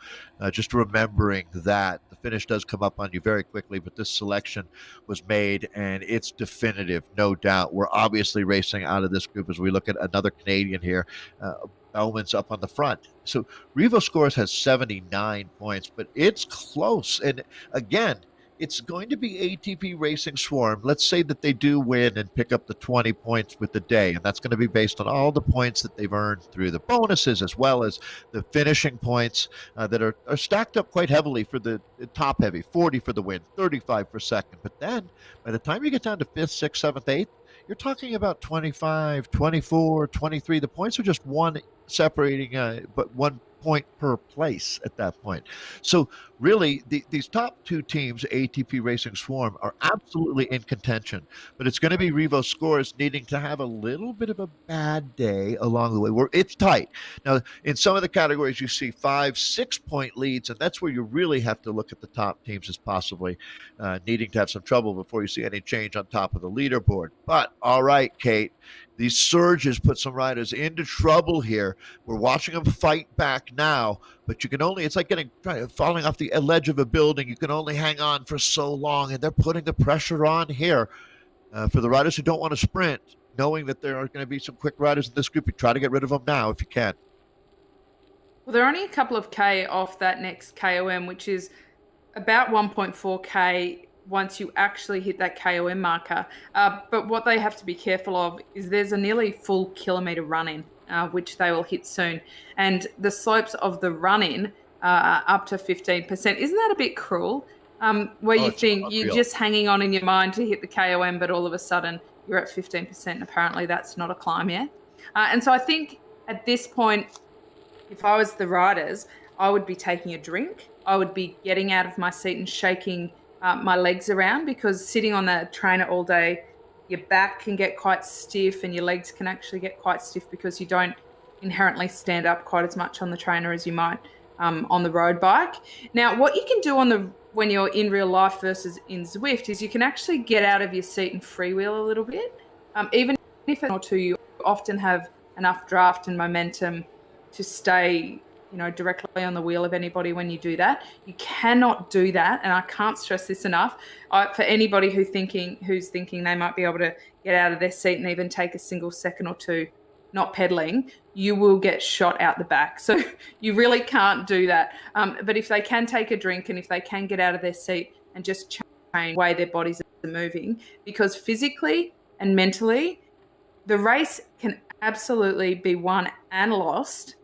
just remembering that. The finish does come up on you very quickly, but this selection was made and it's definitive, no doubt. We're obviously racing out of this group as we look at another Canadian here. Bowman's up on the front. So Revo Scores has 79 points, but it's close. And again, it's going to be ATP Racing Swarm. Let's say that they do win and pick up the 20 points with the day. And that's going to be based on all the points that they've earned through the bonuses, as well as the finishing points that are stacked up quite heavily for the top heavy. 40 for the win, 35 for second. But then by the time you get down to 5th, 6th, 7th, 8th, you're talking about 25, 24, 23. The points are just one separating, but 1 point per place at that point. So really, these top two teams, ATP Racing Swarm, are absolutely in contention. But it's going to be Revo Scores needing to have a little bit of a bad day along the way, where it's tight. Now, in some of the categories, you see 5, 6 point leads, and that's where you really have to look at the top teams as possibly needing to have some trouble before you see any change on top of the leaderboard. But all right, Kate, these surges put some riders into trouble here. We're watching them fight back now, but you can only, it's like falling off the ledge of a building. You can only hang on for so long, and they're putting the pressure on here. For the riders who don't want to sprint, knowing that there are going to be some quick riders in this group, you try to get rid of them now if you can. Well, they're only a couple of K off that next KOM, which is about 1.4K once you actually hit that KOM marker. But what they have to be careful of is there's a nearly full kilometre run-in, which they will hit soon. And the slopes of the run-in are up to 15%. Isn't that a bit cruel? Where you think you're just hanging on in your mind to hit the KOM, but all of a sudden you're at 15%. And apparently that's not a climb yet. And so I think at this point, if I was the riders, I would be taking a drink. I would be getting out of my seat and shaking my legs around, because sitting on the trainer all day, your back can get quite stiff and your legs can actually get quite stiff because you don't inherently stand up quite as much on the trainer as you might on the road bike. Now, what you can do when you're in real life versus in Zwift is you can actually get out of your seat and freewheel a little bit. Even if it's or two, you often have enough draft and momentum to stay, directly on the wheel of anybody when you do that. You cannot do that, and I can't stress this enough. For anybody who's thinking they might be able to get out of their seat and even take a single second or two not pedaling, you will get shot out the back. So you really can't do that. But if they can take a drink and if they can get out of their seat and just change the way their bodies are moving, because physically and mentally, the race can absolutely be won and lost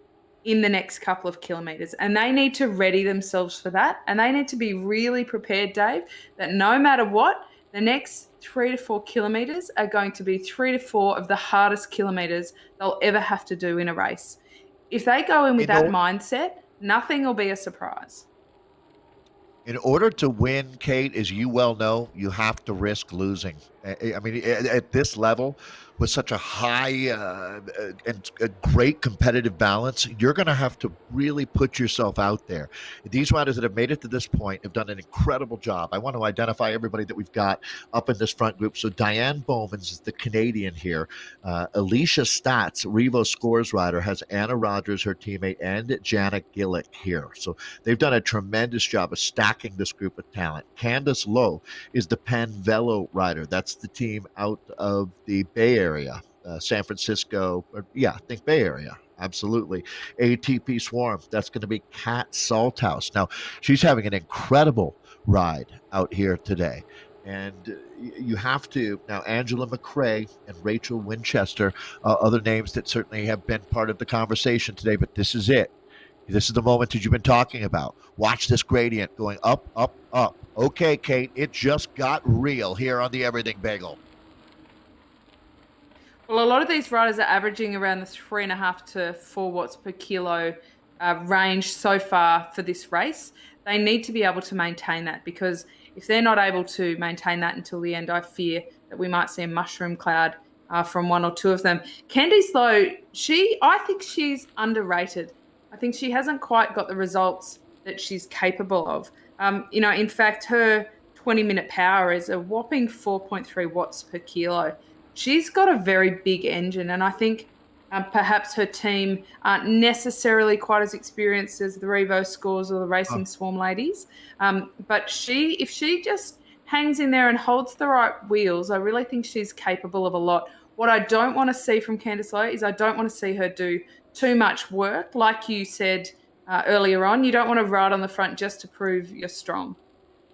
in the next couple of kilometres, and they need to ready themselves for that, and they need to be really prepared, Dave, that no matter what, the next 3 to 4 kilometres are going to be 3 to 4 of the hardest kilometres they'll ever have to do in a race. If they go in with that mindset, nothing will be a surprise. In order to win, Kate, as you well know, you have to risk losing. I mean, at this level, with such a high and a great competitive balance, you're going to have to really put yourself out there. These riders that have made it to this point have done an incredible job. I want to identify everybody that we've got up in this front group. So Diane Bowman is the Canadian here. Alicia Statz, Revo Scores rider, has Anna Rogers, her teammate, and Janet Gillick here. So they've done a tremendous job of stacking this group of talent. Candace Lowe is the Penn Velo rider. That's the team out of the Bay Area, San Francisco. I think Bay Area. Absolutely. ATP Swarm. That's going to be Kat Salthouse. Now, she's having an incredible ride out here today. And you have to, now Angela McRae and Rachel Winchester, other names that certainly have been part of the conversation today, but this is it. This is the moment that you've been talking about. Watch this gradient going up, up, up. Okay, Kate, it just got real here on the Everything Bagel. Well, a lot of these riders are averaging around the 3.5 to 4 watts per kilo range so far for this race. They need to be able to maintain that, because if they're not able to maintain that until the end, I fear that we might see a mushroom cloud from one or two of them. Candice, though, I think she's underrated. I think she hasn't quite got the results that she's capable of. In fact, her 20-minute power is a whopping 4.3 watts per kilo. She's got a very big engine, and I think perhaps her team aren't necessarily quite as experienced as the Revo Scores or the Racing Swarm ladies. But if she just hangs in there and holds the right wheels, I really think she's capable of a lot. What I don't want to see from Candice Lowe is I don't want to see her do too much work. Like you said earlier on, you don't want to ride on the front just to prove you're strong.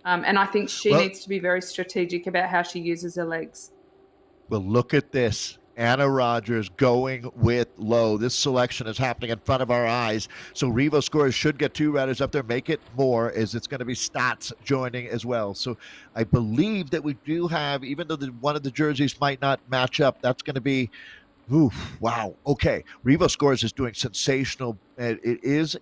And I think she needs to be very strategic about how she uses her legs. Well, look at this. Anna Rogers going with Lowe. This selection is happening in front of our eyes. So Revo Scores should get 2 riders up there, make it more, as it's going to be Stats joining as well. So I believe that we do have, even though one of the jerseys might not match up, that's going to be, wow. Okay. Revo Scores is doing sensational. It is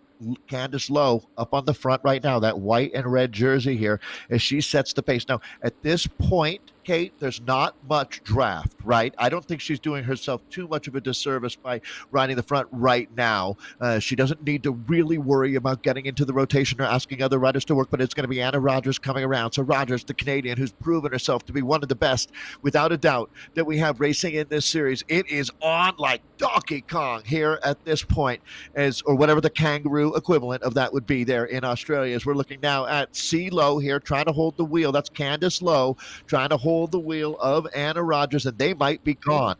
Candice Lowe up on the front right now, that white and red jersey here, as she sets the pace. Now, at this point, Kate, there's not much draft, right? I don't think she's doing herself too much of a disservice by riding the front right now. She doesn't need to really worry about getting into the rotation or asking other riders to work, but it's going to be Anna Rogers coming around. So Rogers, the Canadian, who's proven herself to be one of the best, without a doubt, that we have racing in this series. It is on like Donkey Kong here at this point, as or whatever the kangaroo equivalent of that would be there in Australia. As we're looking now at C. Lowe here, trying to hold the wheel. That's Candice Lowe trying to hold the wheel of Anna Rogers, and they might be gone.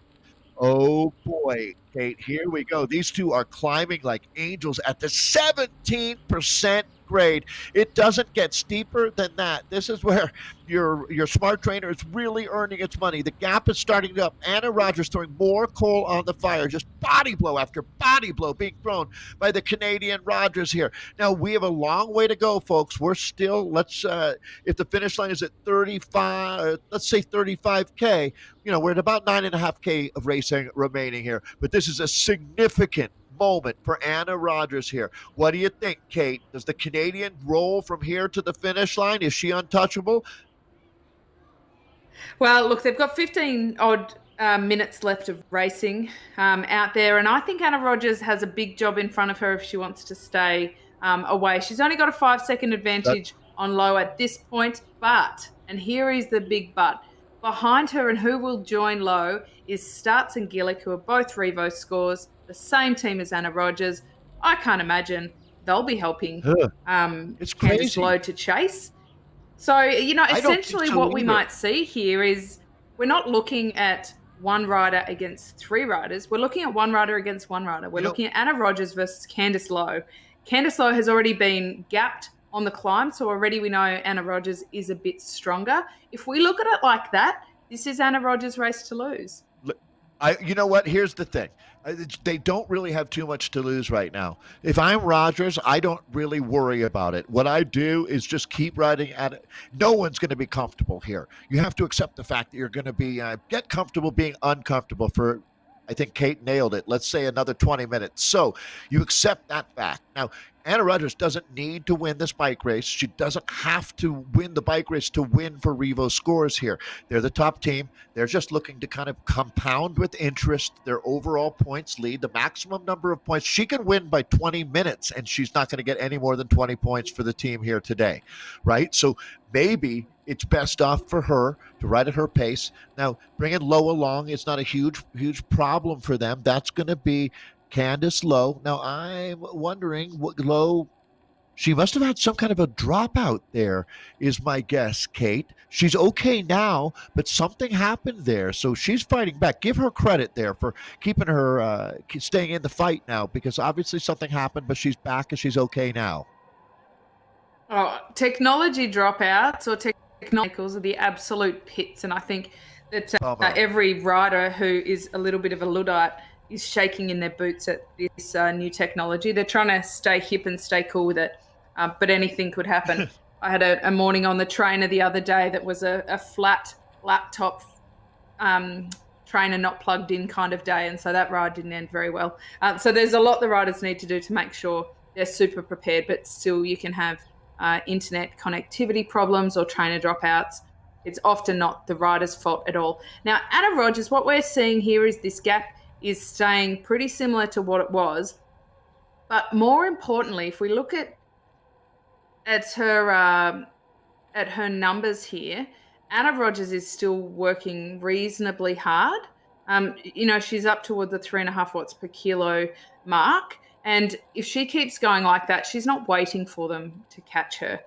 Oh boy, Kate, here we go. These two are climbing like angels at the 17% grade. It doesn't get steeper than that. This is where your smart trainer is really earning its money. The gap is starting to up. Anna Rogers throwing more coal on the fire, just body blow after body blow being thrown by the Canadian Rogers here. Now, we have a long way to go, folks. We're still, if the finish line is at 35, let's say 35K, we're at about 9.5K of racing remaining here. But this is a significant moment for Anna Rogers here. What do you think, Kate? Does the Canadian roll from here to the finish line? Is she untouchable? Well, look, they've got 15 odd minutes left of racing out there, and I think Anna Rogers has a big job in front of her if she wants to stay away. She's only got a 5-second advantage on Lowe at this point, but, and here is the big but, behind her and who will join Lowe is Starts and Gillick, who are both Revo scores, the same team as Anna Rogers. I can't imagine they'll be helping it's crazy. Candice Lowe to chase. So, essentially what we might see here is we're not looking at one rider against three riders. We're looking at one rider against one rider. We're looking at Anna Rogers versus Candice Lowe. Candice Lowe has already been gapped on the climb, so already we know Anna Rogers is a bit stronger. If we look at it like that, this is Anna Rogers' race to lose. You know what? Here's the thing. They don't really have too much to lose right now. If I'm Rogers, I don't really worry about it. What I do is just keep riding at it. No one's going to be comfortable here. You have to accept the fact that you're going to be get comfortable being uncomfortable for, I think Kate nailed it, let's say another 20 minutes. So you accept that fact. Now, Anna Rogers doesn't need to win this bike race. She doesn't have to win the bike race to win for Revo scores here. They're the top team. They're just looking to kind of compound with interest their overall points lead, the maximum number of points. She can win by 20 minutes, and she's not going to get any more than 20 points for the team here today, right? So maybe it's best off for her to ride at her pace. Now, bringing Lowe along is not a huge problem for them. That's going to be Candice Lowe. Now, I'm wondering what Lowe, she must have had some kind of a dropout there, is my guess, Kate. She's okay now, but something happened there. So she's fighting back. Give her credit there for keeping her, staying in the fight now, because obviously something happened, but she's back and she's okay now. Oh, technology dropouts or technicals are the absolute pits. And I think that every rider who is a little bit of a Luddite is shaking in their boots at this new technology. They're trying to stay hip and stay cool with it, but anything could happen. I had a morning on the trainer the other day that was a flat laptop trainer not plugged in kind of day, and so that ride didn't end very well. So there's a lot the riders need to do to make sure they're super prepared, but still you can have internet connectivity problems or trainer dropouts. It's often not the rider's fault at all. Now, Anna Rogers, what we're seeing here is this gap is staying pretty similar to what it was. But more importantly, if we look at her numbers here, Anna Rogers is still working reasonably hard. She's up toward the 3.5 watts per kilo mark. And if she keeps going like that, she's not waiting for them to catch her.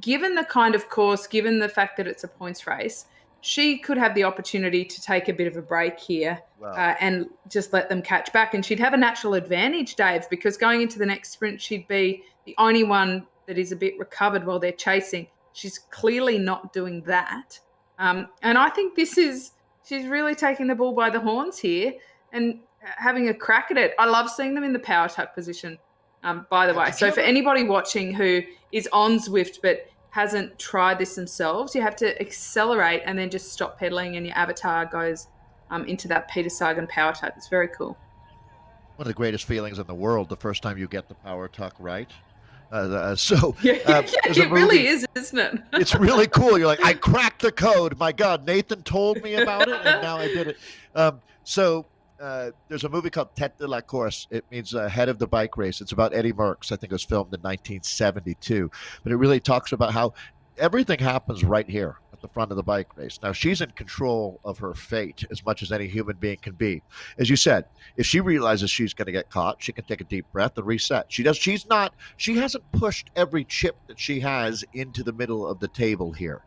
Given the kind of course, given the fact that it's a points race, she could have the opportunity to take a bit of a break here. Wow. And just let them catch back. And she'd have a natural advantage, Dave, because going into the next sprint, she'd be the only one that is a bit recovered while they're chasing. She's clearly not doing that. And I think she's really taking the bull by the horns here and having a crack at it. I love seeing them in the power tuck position, by the way. So for anybody watching who is on Zwift but hasn't tried this themselves, you have to accelerate and then just stop pedaling and your avatar goes into that Peter Sagan power tuck. It's very cool. One of the greatest feelings in the world, the first time you get the power tuck right. It really is, isn't it? It's really cool. You're like, I cracked the code. My God, Nathan told me about it, and now I did it. There's a movie called Tête de la Course. It means head of the bike race. It's about Eddie Merckx. I think it was filmed in 1972. But it really talks about how everything happens right here at the front of the bike race. Now she's in control of her fate as much as any human being can be. As you said, if she realizes she's going to get caught, she can take a deep breath and reset. She hasn't pushed every chip that she has into the middle of the table here,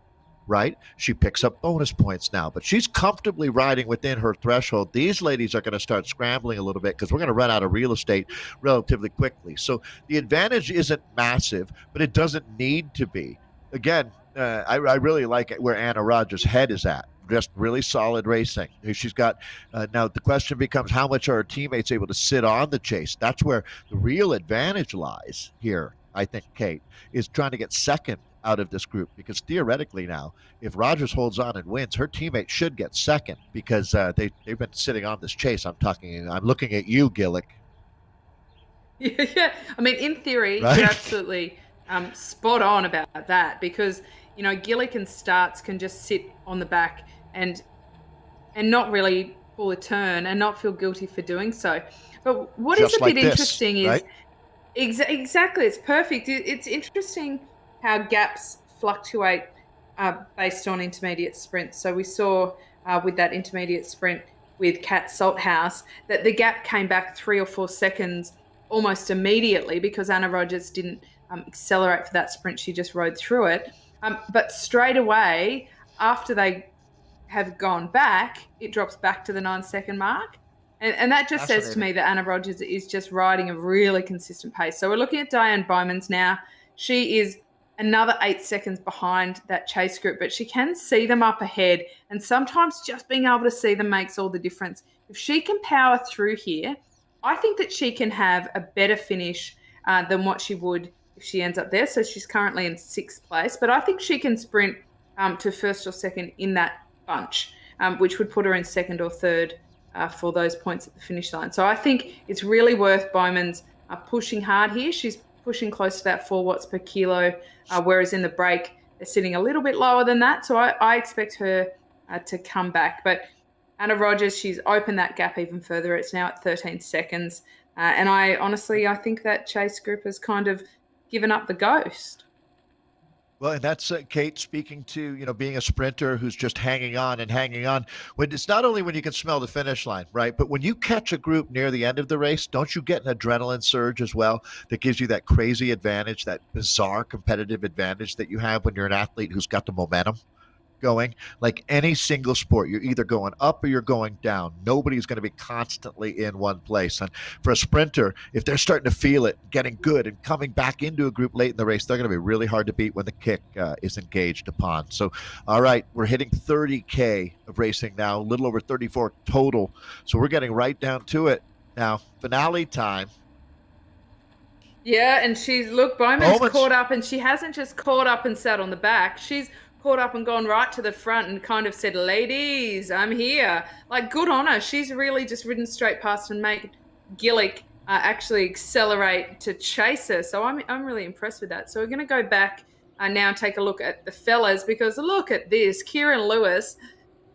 right? She picks up bonus points now, but she's comfortably riding within her threshold. These ladies are going to start scrambling a little bit because we're going to run out of real estate relatively quickly. So the advantage isn't massive, but it doesn't need to be. Again, I really like it where Anna Rogers' head is at. Just really solid racing. She's got now the question becomes how much are her teammates able to sit on the chase? That's where the real advantage lies here, I think, Kate, is trying to get second out of this group, because theoretically now, if Rogers holds on and wins, her teammate should get second because they've been sitting on this chase. I'm looking at you, Gillick. Yeah. I mean, in theory, right? You're absolutely spot on about that, because Gillick and Starts can just sit on the back and not really pull a turn and not feel guilty for doing so. But what just is a bit interesting is exactly, it's perfect. It's interesting how gaps fluctuate based on intermediate sprints. So we saw with that intermediate sprint with Kat Salthouse that the gap came back 3 or 4 seconds almost immediately because Anna Rogers didn't accelerate for that sprint. She just rode through it. But straight away, after they have gone back, it drops back to the 9-second mark. And that just says to me that Anna Rogers is just riding a really consistent pace. So we're looking at Diane Bowman's now. She is another 8 seconds behind that chase group, but she can see them up ahead. And sometimes just being able to see them makes all the difference. If she can power through here, I think that she can have a better finish than what she would if she ends up there. So she's currently in 6th place, but I think she can sprint to 1st or 2nd in that bunch, which would put her in 2nd or 3rd for those points at the finish line. So I think it's really worth Bowman's pushing hard here. She's pushing close to that 4 watts per kilo, whereas in the break, they're sitting a little bit lower than that. So I expect her to come back. But Anna Rogers, she's opened that gap even further. It's now at 13 seconds. And I think that chase group has kind of given up the ghost. Well, and that's Kate speaking to, being a sprinter who's just hanging on and hanging on. When it's not only when you can smell the finish line, right? But when you catch a group near the end of the race, don't you get an adrenaline surge as well that gives you that crazy advantage, that bizarre competitive advantage that you have when you're an athlete who's got the momentum going? Like any single sport, you're either going up or you're going down. Nobody's going to be constantly in one place. And for a sprinter, if they're starting to feel it, getting good and coming back into a group late in the race, they're going to be really hard to beat when the kick is engaged upon. So, all right, we're hitting 30K of racing now, a little over 34 total. So we're getting right down to it now. Finale time. Yeah, and Bowman's caught up, and she hasn't just caught up and sat on the back. She's caught up and gone right to the front and kind of said, ladies, I'm here. Like, good on her. She's really just ridden straight past and made Gillick actually accelerate to chase her. So I'm really impressed with that. So we're going to go back now and take a look at the fellas, because look at this. Kieran Lewis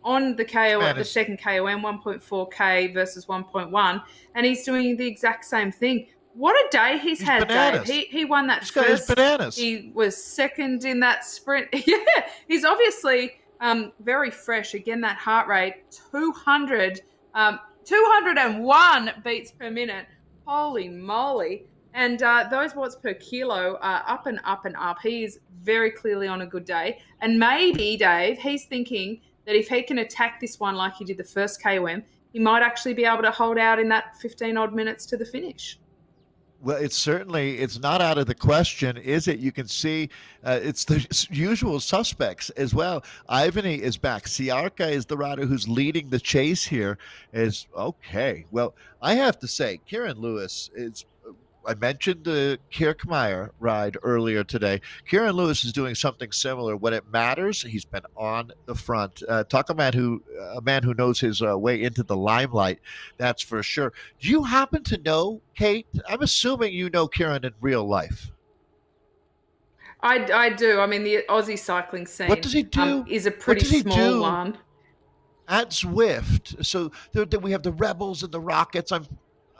on the KO, the second KOM, 1.4K versus 1.1, and he's doing the exact same thing. What a day he's had, bananas. Dave. He won that first. Bananas. He was second in that sprint. Yeah, he's obviously very fresh. Again, that heart rate, 201 beats per minute. Holy moly. And those watts per kilo are up and up and up. He is very clearly on a good day. And maybe, Dave, he's thinking that if he can attack this one like he did the first KOM, he might actually be able to hold out in that 15-odd minutes to the finish. Well, it's not out of the question, is it? You can see it's the usual suspects as well. Ivany is back. Siarka is the rider who's leading the chase here. Is okay. Well, I have to say, Kieran Lewis is. I mentioned the Kirkmeyer ride earlier today. Kieran Lewis is doing something similar. When it matters, he's been on the front. Talk a man who knows his way into the limelight. That's for sure. Do you happen to know, Kate? I'm assuming you know Kieran in real life. I do. I mean, the Aussie cycling scene. What does he do? Is a pretty small one. At Zwift. So we have the Rebels and the Rockets.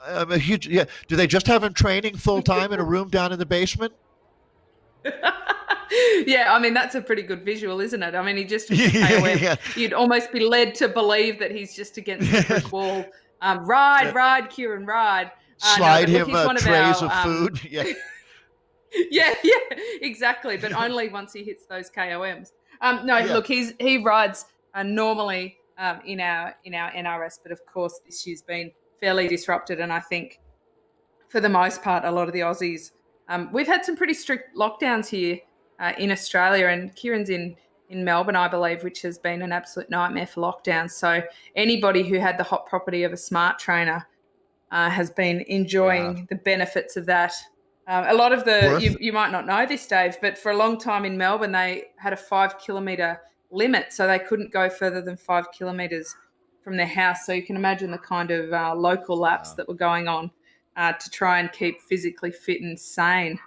I'm a huge, yeah. Do they just have him training full time in a room down in the basement? Yeah, I mean, that's a pretty good visual, isn't it? I mean, he just took the KOM. Yeah. You'd almost be led to believe that he's just against the brick wall. Ride, Kieran, ride. No, Slide but look, him he's one of trays our, of food. Yeah. yeah, exactly. But only once he hits those KOMs. No, Yeah. look, he rides normally in our NRS, but of course this year's been fairly disrupted, and I think for the most part, a lot of the Aussies, we've had some pretty strict lockdowns here in Australia, and Kieran's in Melbourne, I believe, which has been an absolute nightmare for lockdowns. So anybody who had the hot property of a smart trainer has been enjoying the benefits of that. A lot of you might not know this, Dave, but for a long time in Melbourne, they had a 5 kilometre limit, so they couldn't go further than 5 kilometres from their house. So you can imagine the kind of local laps that were going on to try and keep physically fit and sane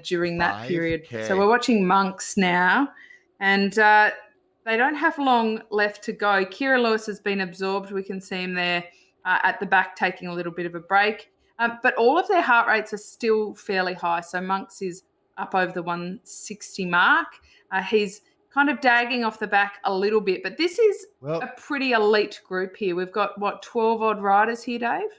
during that period. So we're watching monks now, and they don't have long left to go. Kieran Lewis has been absorbed. We can see him there at the back taking a little bit of a break. But all of their heart rates are still fairly high. So Monks is up over the 160 mark. He's kind of dagging off the back a little bit. But this is a pretty elite group here. We've got, 12-odd riders here, Dave?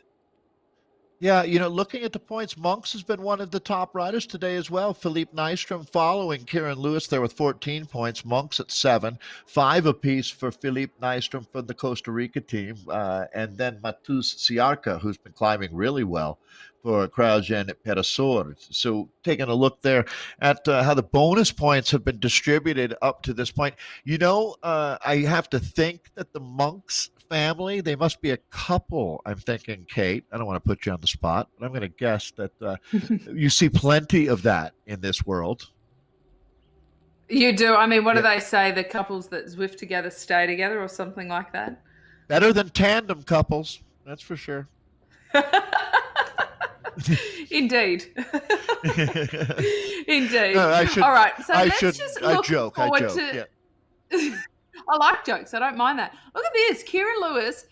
Yeah, looking at the points, Monks has been one of the top riders today as well. Philippe Nystrom following Kieran Lewis there with 14 points, Monks at 7, 5 apiece for Philippe Nystrom from the Costa Rica team, and then Matus Siarca, who's been climbing really well for Crowdgen Perasor. So taking a look there at how the bonus points have been distributed up to this point, I have to think that the Monks family, they must be a couple, I'm thinking, Kate. I don't want to put you on the spot, but I'm going to guess that you see plenty of that in this world. You do. I mean, what do they say? The couples that Zwift together stay together or something like that? Better than tandem couples, that's for sure. Indeed. Indeed. No, all right, so let's just look forward to... Yeah. I like jokes. I don't mind that. Look at this. Kieran Lewis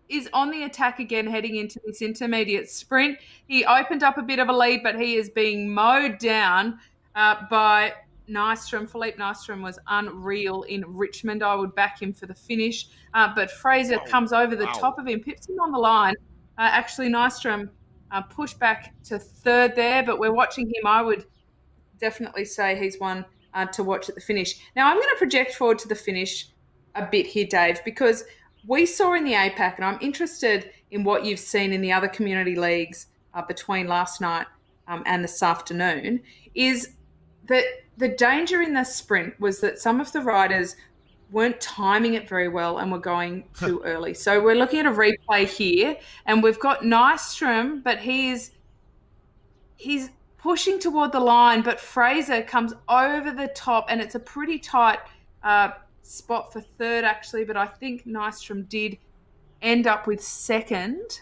is on the attack again heading into this intermediate sprint. He opened up a bit of a lead, but he is being mowed down by Nystrom. Philippe Nystrom was unreal in Richmond. I would back him for the finish. But Fraser comes over the top of him, pips him on the line. Actually, Nystrom pushed back to third there, but we're watching him. I would definitely say he's one to watch at the finish. Now, I'm going to project forward to the finish a bit here, Dave, because we saw in the APAC, and I'm interested in what you've seen in the other community leagues between last night and this afternoon, is that the danger in the sprint was that some of the riders weren't timing it very well and were going too early. So we're looking at a replay here, and we've got Nystrom, but he's pushing toward the line, but Fraser comes over the top, and it's a pretty tight spot for third, actually, but I think Nystrom did end up with second.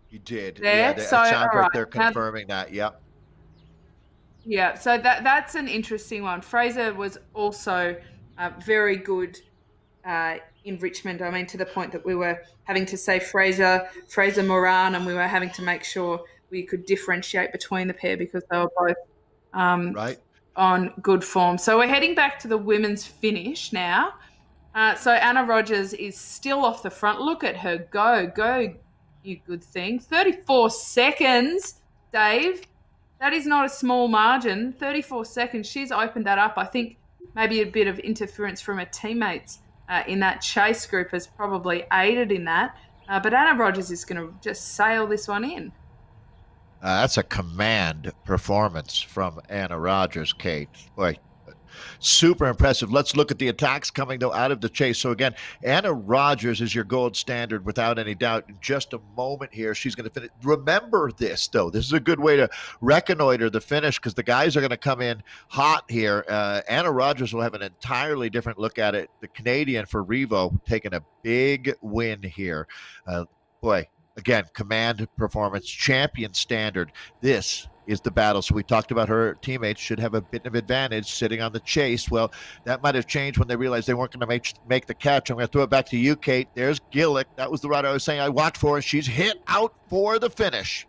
He did. There. Yeah, so, it sounds like they're confirming that, yep. Yeah, so that's an interesting one. Fraser was also very good in Richmond. I mean, to the point that we were having to say Fraser Moran, and we were having to make sure we could differentiate between the pair because they were both on good form. So we're heading back to the women's finish now. So Anna Rogers is still off the front. Look at her go, you good thing. 34 seconds, Dave. That is not a small margin. 34 seconds. She's opened that up. I think maybe a bit of interference from her teammates in that chase group has probably aided in that. But Anna Rogers is going to just sail this one in. That's a command performance from Anna Rogers, Kate. Boy, super impressive. Let's look at the attacks coming, though, out of the chase. So, again, Anna Rogers is your gold standard without any doubt. In just a moment here, she's going to finish. Remember this, though. This is a good way to reconnoiter the finish because the guys are going to come in hot here. Anna Rogers will have an entirely different look at it. The Canadian for Revo taking a big win here. Boy. Again, command performance, champion standard. This is the battle. So we talked about her teammates should have a bit of advantage sitting on the chase. Well, that might have changed when they realized they weren't going to make the catch. I'm going to throw it back to you, Kate. There's Gillick. That was the rider I was saying I watched for. She's hit out for the finish.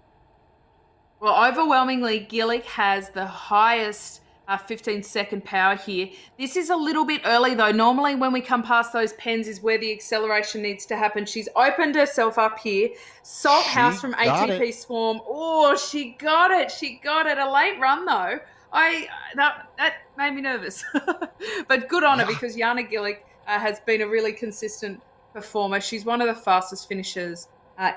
Well, overwhelmingly, Gillick has the highest 15-second power here. This is a little bit early, though. Normally, when we come past those pens is where the acceleration needs to happen. She's opened herself up here. Salt House from ATP Swarm. Oh, she got it. She got it. A late run, though. That made me nervous. But good on her, because Jana Gillick has been a really consistent performer. She's one of the fastest finishers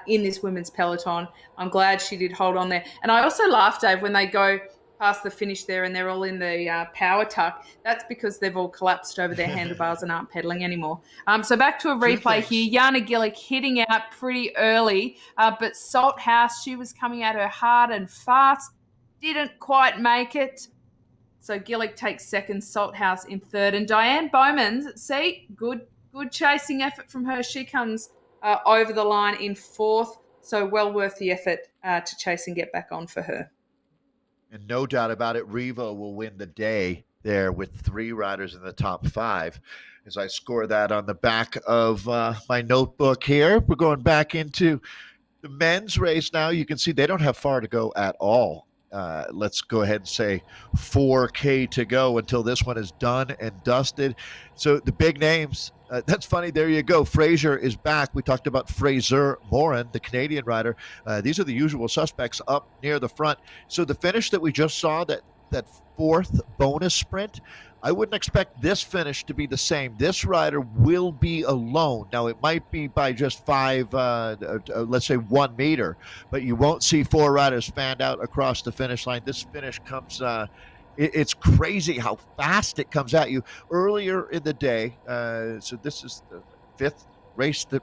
in this women's peloton. I'm glad she did hold on there. And I also laugh, Dave, when they go past the finish there and they're all in the power tuck. That's because they've all collapsed over their handlebars and aren't pedaling anymore. So back to a replay here. Jana Gillick hitting out pretty early, but Salt House, she was coming at her hard and fast, didn't quite make it. So Gillick takes second, Salt House in third. And Diane Bowman, see, good chasing effort from her. She comes over the line in fourth, so well worth the effort to chase and get back on for her. And no doubt about it, Revo will win the day there with 3 riders in the top 5. As I score that on the back of my notebook here, we're going back into the men's race now. You can see they don't have far to go at all. Let's go ahead and say 4K to go until this one is done and dusted. So the big names, that's funny. There you go. Fraser is back. We talked about Fraser Moran, the Canadian rider. These are the usual suspects up near the front. So the finish that we just saw, that 4th bonus sprint, I wouldn't expect this finish to be the same. This rider will be alone. Now, it might be by just 5, let's say 1 meter, but you won't see 4 riders fanned out across the finish line. This finish comes, it's crazy how fast it comes at you. Earlier in the day, so this is the 5th race that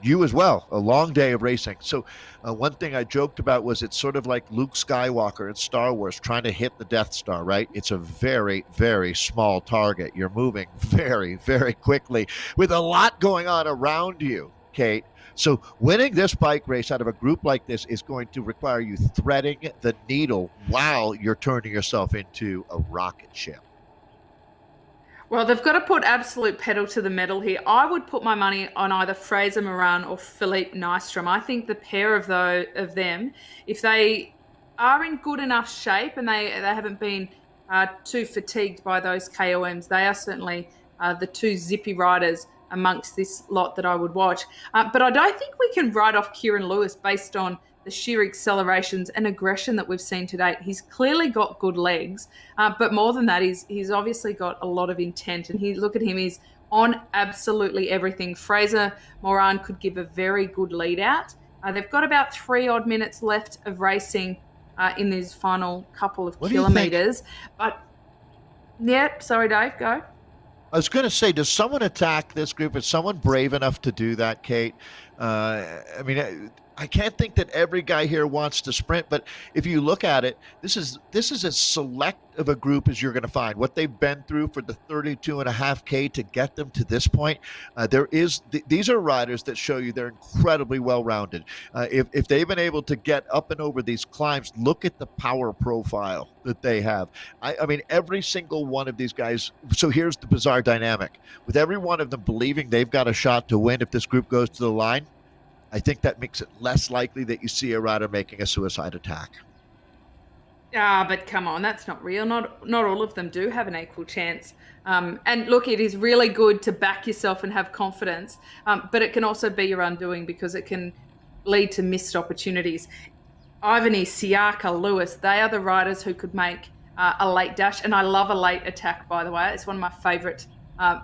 you as well, a long day of racing. So one thing I joked about was it's sort of like Luke Skywalker in Star Wars trying to hit the Death Star, right? It's a very, very small target. You're moving very, very quickly with a lot going on around you, Kate. So winning this bike race out of a group like this is going to require you threading the needle while you're turning yourself into a rocket ship. Well, they've got to put absolute pedal to the metal here. I would put my money on either Fraser Moran or Philippe Nystrom. I think the pair of them, if they are in good enough shape and they haven't been too fatigued by those KOMs, they are certainly the 2 zippy riders amongst this lot that I would watch. But I don't think we can write off Kieran Lewis based on the sheer accelerations and aggression that we've seen to date. He's clearly got good legs, but more than that, he's obviously got a lot of intent. And look at him, he's on absolutely everything. Fraser Moran could give a very good lead out. They've got about 3 odd minutes left of racing in these final couple of kilometres. But yeah, sorry, Dave, go. I was going to say, does someone attack this group? Is someone brave enough to do that, Kate? I mean, I can't think that every guy here wants to sprint, but if you look at it, this is as select of a group as you're going to find. What they've been through for the 32.5K to get them to this point, these are riders that show you they're incredibly well-rounded. If they've been able to get up and over these climbs, look at the power profile that they have. I mean, every single one of these guys. So here's the bizarre dynamic: with every one of them believing they've got a shot to win if this group goes to the line, I think that makes it less likely that you see a rider making a suicide attack. But come on, that's not real. Not all of them do have an equal chance. And look, it is really good to back yourself and have confidence, but it can also be your undoing because it can lead to missed opportunities. Ivany, Siaka, Lewis, they are the riders who could make a late dash. And I love a late attack, by the way. It's one of my favourite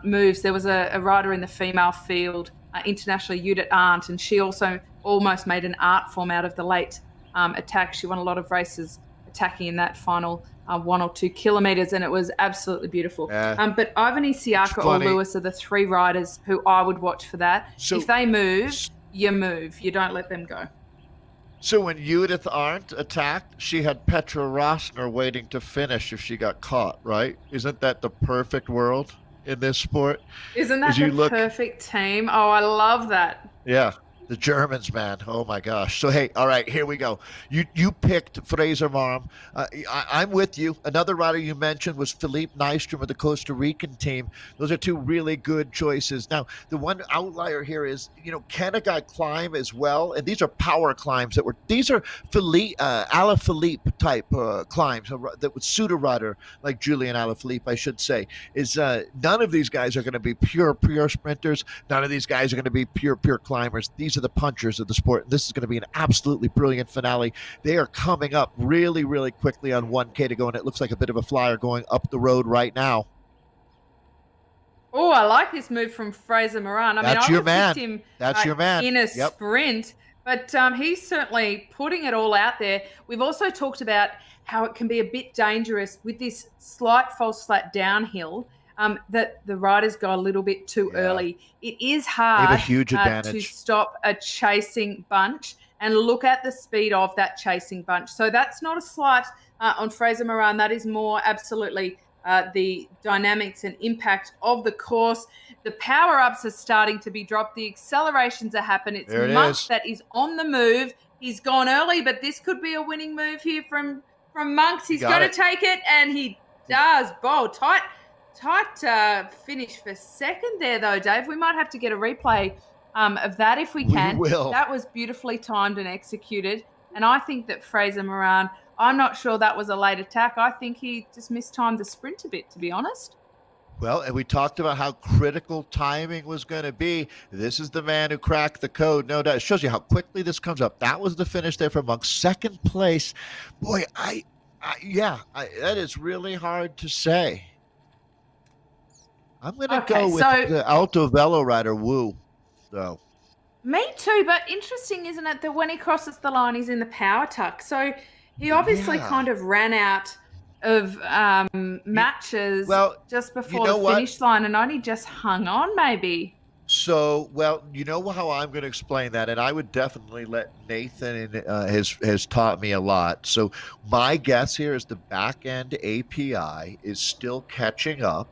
moves. There was a rider in the female field, internationally, Judith Arndt, and she also almost made an art form out of the late attack. She won a lot of races attacking in that final 1 or 2 kilometres, and it was absolutely beautiful. But Ivany, Siaka or Lewis are the 3 riders who I would watch for that. So, if they move, you move. You don't let them go. So when Judith Arndt attacked, she had Petra Rosner waiting to finish if she got caught, right? Isn't that the perfect world in this sport? Isn't that the perfect team? Oh, I love that. Yeah. The Germans, man. Oh my gosh. So hey, all right, here we go. You picked Fraser Marm. I'm with you. Another rider you mentioned was Philippe Nystrom of the Costa Rican team. Those are two really good choices. Now, the one outlier here is, can a guy climb as well? And these are power climbs these are Philippe, Alaphilippe type climbs that would suit a rider like Julian Alaphilippe, I should say. Is none of these guys are going to be pure sprinters. None of these guys are going to be pure climbers. These are the punchers of the sport. This is going to be an absolutely brilliant finale. They are coming up really, really quickly on 1K to go, and it looks like a bit of a flyer going up the road right now. Oh, I like this move from Fraser Moran. I would have picked him your man. In a sprint, but he's certainly putting it all out there. We've also talked about how it can be a bit dangerous with this slight false flat downhill, that the riders go a little bit too early. It is hard a huge advantage to stop a chasing bunch and look at the speed of that chasing bunch. So that's not a slight on Fraser Moran. That is more absolutely the dynamics and impact of the course. The power-ups are starting to be dropped. The accelerations are happening. It's Monk that is on the move. He's gone early, but this could be a winning move here from Monks. He's going to take it, and he does. Bold, tight finish for second there, though, Dave. We might have to get a replay of that if we can. We will. That was beautifully timed and executed. And I think that Fraser Moran, I'm not sure that was a late attack. I think he just mistimed the sprint a bit, to be honest. Well, and we talked about how critical timing was going to be. This is the man who cracked the code. No doubt. It shows you how quickly this comes up. That was the finish there for Monk. Second place. Boy, that is really hard to say. I'm going to go with the Alto Velo rider, Wu, though. Me too, but interesting, isn't it, that when he crosses the line, he's in the power tuck. So he obviously kind of ran out of matches just before the finish line and only just hung on, maybe. So, you know how I'm going to explain that, and I would definitely let Nathan has taught me a lot. So my guess here is the back-end API is still catching up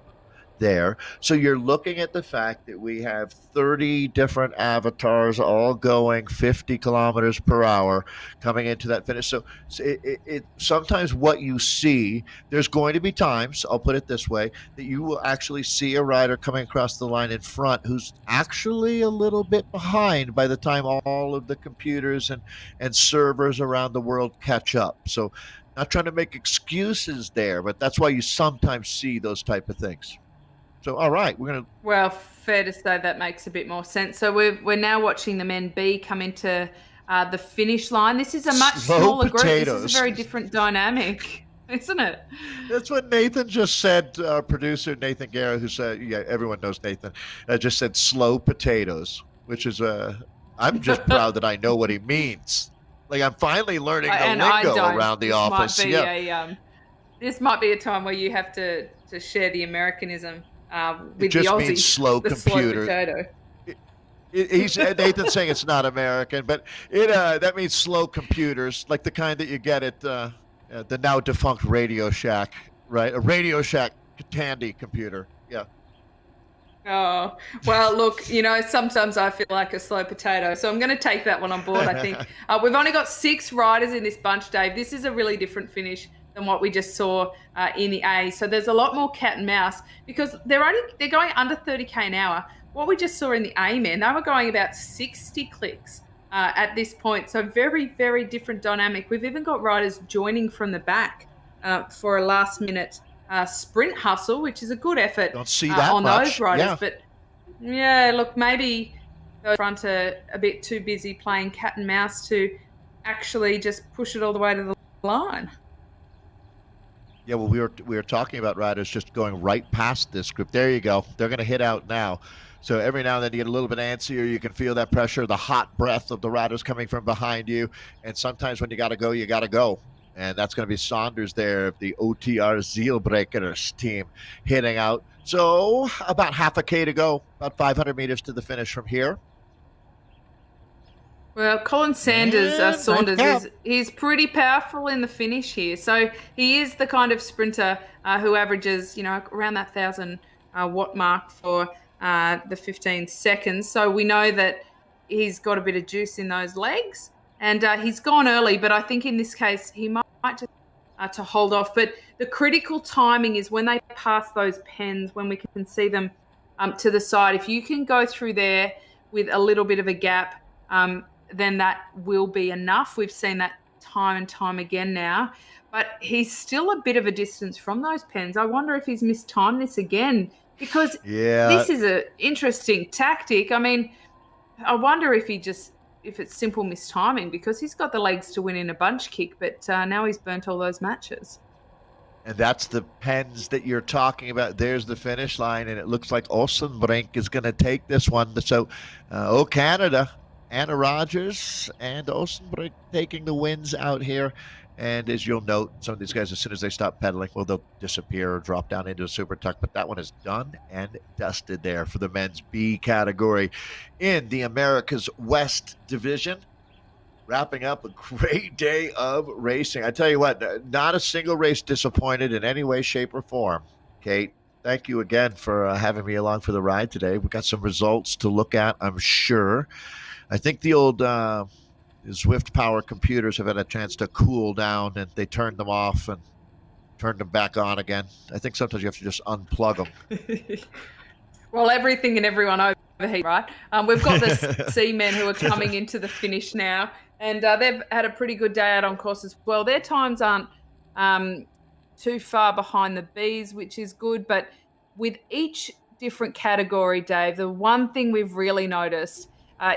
there. So you're looking at the fact that we have 30 different avatars all going 50 kilometers per hour coming into that finish. So it sometimes what you see, there's going to be times, I'll put it this way, that you will actually see a rider coming across the line in front who's actually a little bit behind by the time all of the computers and servers around the world catch up. So not trying to make excuses there, but that's why you sometimes see those type of things. So, all right, we're going to... Well, fair to say that makes a bit more sense. So we're now watching the men B come into the finish line. This is a much smaller group. This is a very different dynamic, isn't it? That's what Nathan just said. Our producer, Nathan Guerra, who said, everyone knows Nathan, just said slow potatoes, which is, I'm just proud that I know what he means. Like, I'm finally learning the lingo around the office. This might be a time where you have to share the Americanism. With it just the Aussie, means slow computer. Nathan's saying it's not American, but that means slow computers, like the kind that you get at the now defunct Radio Shack, right? A Radio Shack Tandy computer. Yeah. Oh, well, look, sometimes I feel like a slow potato, so I'm going to take that one on board, I think. We've only got 6 riders in this bunch, Dave. This is a really different finish than what we just saw in the A. So there's a lot more cat and mouse because they're going under 30k an hour. What we just saw in the A, man, they were going about 60 clicks at this point. So very, very different dynamic. We've even got riders joining from the back for a last minute sprint hustle, which is a good effort Don't see that on much. those riders. Yeah. But look, maybe the front are a bit too busy playing cat and mouse to actually just push it all the way to the line. Yeah, well, we were talking about riders just going right past this group. There you go. They're going to hit out now. So every now and then you get a little bit antsy, or you can feel that pressure, the hot breath of the riders coming from behind you. And sometimes when you got to go, you got to go. And that's going to be Saunders there of the OTR Zeilbreakers team hitting out. So about half a K to go, about 500 meters to the finish from here. Well, Colin Saunders he's pretty powerful in the finish here. So he is the kind of sprinter who averages, around that 1,000 watt mark for the 15 seconds. So we know that he's got a bit of juice in those legs, and he's gone early. But I think in this case he might just to hold off. But the critical timing is when they pass those pens, when we can see them to the side. If you can go through there with a little bit of a gap, then that will be enough. We've seen that time and time again now. But he's still a bit of a distance from those pens. I wonder if he's mistimed this again, because this is an interesting tactic. I mean, I wonder if it's simple mistiming, because he's got the legs to win in a bunch kick, but now he's burnt all those matches. And that's the pens that you're talking about. There's the finish line, and it looks like Olsenbrink is going to take this one. So, Canada, Anna Rogers and Olsenbrink taking the wins out here. And as you'll note, some of these guys, as soon as they stop pedaling, well, they'll disappear or drop down into a super tuck. But that one is done and dusted there for the men's B category in the America's West division. Wrapping up a great day of racing. I tell you what, not a single race disappointed in any way, shape, or form. Kate, thank you again for having me along for the ride today. We've got some results to look at, I'm sure. I think the old Zwift power computers have had a chance to cool down, and they turned them off and turned them back on again. I think sometimes you have to just unplug them. Well, everything and everyone overheat, right? We've got the C-men who are coming into the finish now, and they've had a pretty good day out on course as well. Their times aren't too far behind the Bs, which is good. But with each different category, Dave, the one thing we've really noticed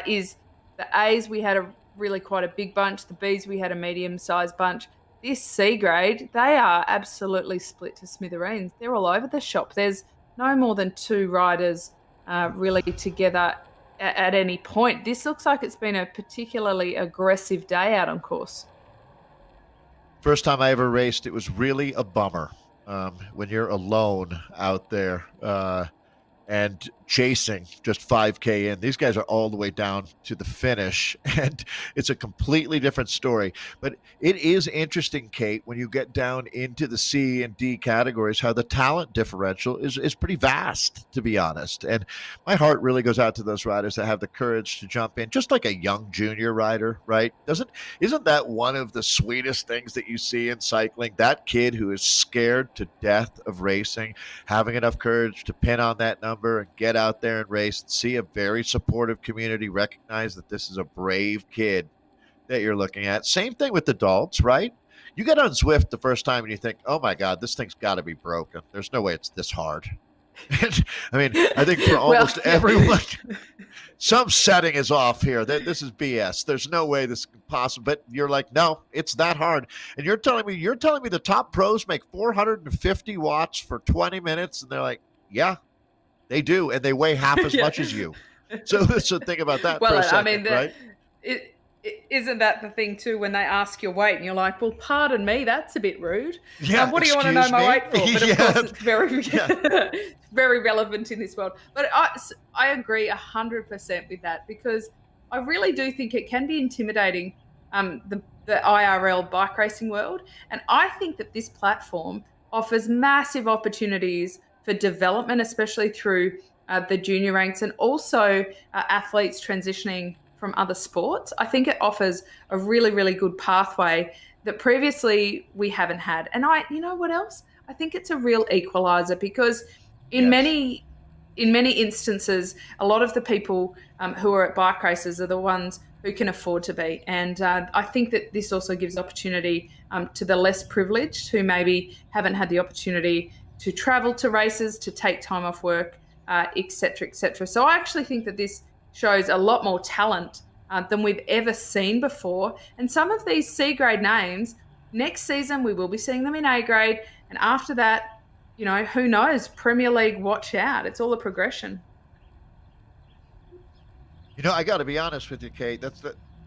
is the As, we had really quite a big bunch. The Bs, we had a medium-sized bunch. This C grade, they are absolutely split to smithereens. They're all over the shop. There's no more than 2 riders really together at any point. This looks like it's been a particularly aggressive day out on course. First time I ever raced, it was really a bummer when you're alone out there and chasing just 5K in. These guys are all the way down to the finish, and it's a completely different story. But it is interesting, Kate, when you get down into the C and D categories, how the talent differential is pretty vast, to be honest. And my heart really goes out to those riders that have the courage to jump in, just like a young junior rider, right? Isn't that one of the sweetest things that you see in cycling? That kid who is scared to death of racing, having enough courage to pin on that number and get out there and race, and see a very supportive community recognize that this is a brave kid that you're looking at. Same thing with adults, right? You get on Zwift the first time and you think, oh my God, this thing's got to be broken. There's no way it's this hard. I mean, I think for almost everyone, some setting is off here. This is BS. There's no way this is possible. But you're like, no, it's that hard. And you're telling me the top pros make 450 watts for 20 minutes, and they're like, yeah, they do, and they weigh half as much as you. So think about that for a second, right? Isn't that the thing too, when they ask your weight and you're like, well, pardon me, that's a bit rude. Yeah, what do you want to know my weight for? But of course it's very, very relevant in this world. But I agree 100% with that, because I really do think it can be intimidating, the IRL bike racing world. And I think that this platform offers massive opportunities for development, especially through the junior ranks, and also athletes transitioning from other sports. I think it offers a really, really good pathway that previously we haven't had. And you know what else? I think it's a real equalizer, because in many instances, a lot of the people who are at bike races are the ones who can afford to be. And I think that this also gives opportunity to the less privileged, who maybe haven't had the opportunity to travel to races, to take time off work, et cetera, et cetera. So I actually think that this shows a lot more talent than we've ever seen before. And some of these C-grade names, next season we will be seeing them in A-grade. And after that, you know, who knows? Premier League, watch out. It's all a progression. You know, I got to be honest with you, Kate.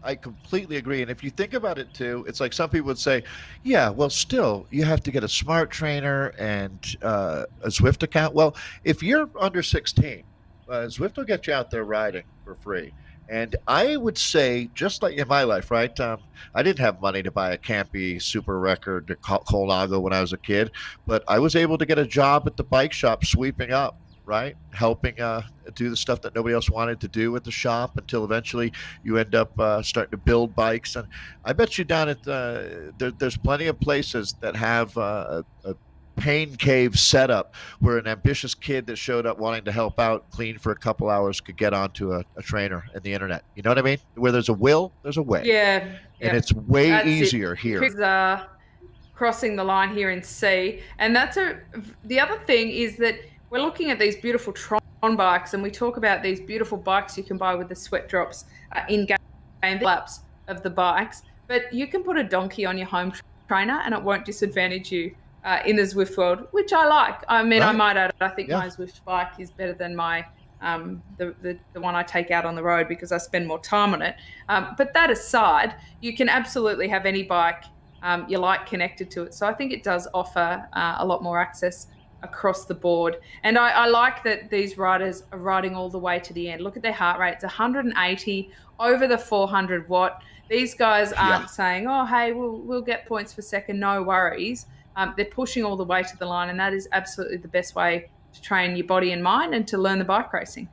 I completely agree. And if you think about it too, it's like some people would say, yeah, well, still, you have to get a smart trainer and a Zwift account. Well, if you're under 16, Zwift will get you out there riding for free. And I would say, just like in my life, right? I didn't have money to buy a Campy Super Record to Colnago when I was a kid, but I was able to get a job at the bike shop sweeping up right? Helping do the stuff that nobody else wanted to do at the shop until eventually you end up starting to build bikes. And I bet you down at there's plenty of places that have a pain cave setup where an ambitious kid that showed up wanting to help out clean for a couple hours could get onto a trainer and the internet. You know what I mean? Where there's a will, there's a way. Yeah. And it's way That's easier it. here. Because, crossing the line here in C. And the other thing is that we're looking at these beautiful Tron bikes, and we talk about these beautiful bikes you can buy with the sweat drops in-game laps of the bikes. But you can put a donkey on your home trainer and it won't disadvantage you in the Zwift world, which I like. I mean, right. I might add, I think my Zwift bike is better than my the one I take out on the road because I spend more time on it. But that aside, you can absolutely have any bike you like connected to it. So I think it does offer a lot more access across the board. And I like that these riders are riding all the way to the end. Look at their heart rate. It's 180 over the 400 watt. These guys aren't saying, oh, hey, we'll get points for second. No worries. They're pushing all the way to the line, and that is absolutely the best way to train your body and mind and to learn the bike racing.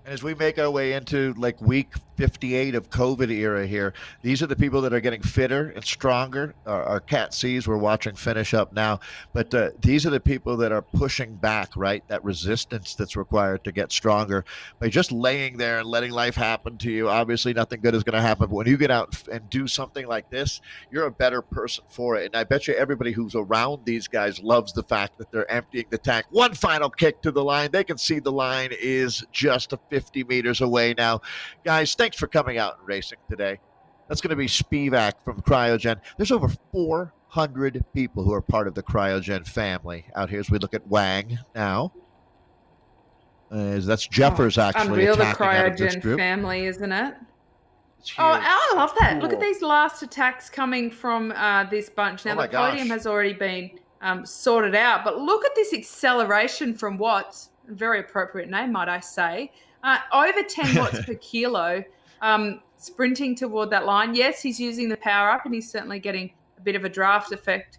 And as we make our way into like week 58 of COVID era here, these are the people that are getting fitter and stronger. Our Cat Cs we're watching finish up now, but these are the people that are pushing back, right? That resistance that's required to get stronger. By just laying there and letting life happen to you, obviously nothing good is going to happen. But when you get out and do something like this, you're a better person for it. And I bet you everybody who's around these guys loves the fact that they're emptying the tank. One final kick to the line. They can see the line is just a 50 meters away now. Guys, thanks for coming out and racing today. That's going to be Spivak from Cryogen. There's over 400 people who are part of the Cryogen family out here as we look at Wang now. That's Jeffers actually unreal, attacking the out of this Cryogen group. family, isn't it? I love that. Cool. Look at these last attacks coming from this bunch. Now, the podium has already been sorted out, but look at this acceleration from Watts. Very appropriate name, might I say. Over 10 watts per kilo, sprinting toward that line. Yes, he's using the power up and he's certainly getting a bit of a draft effect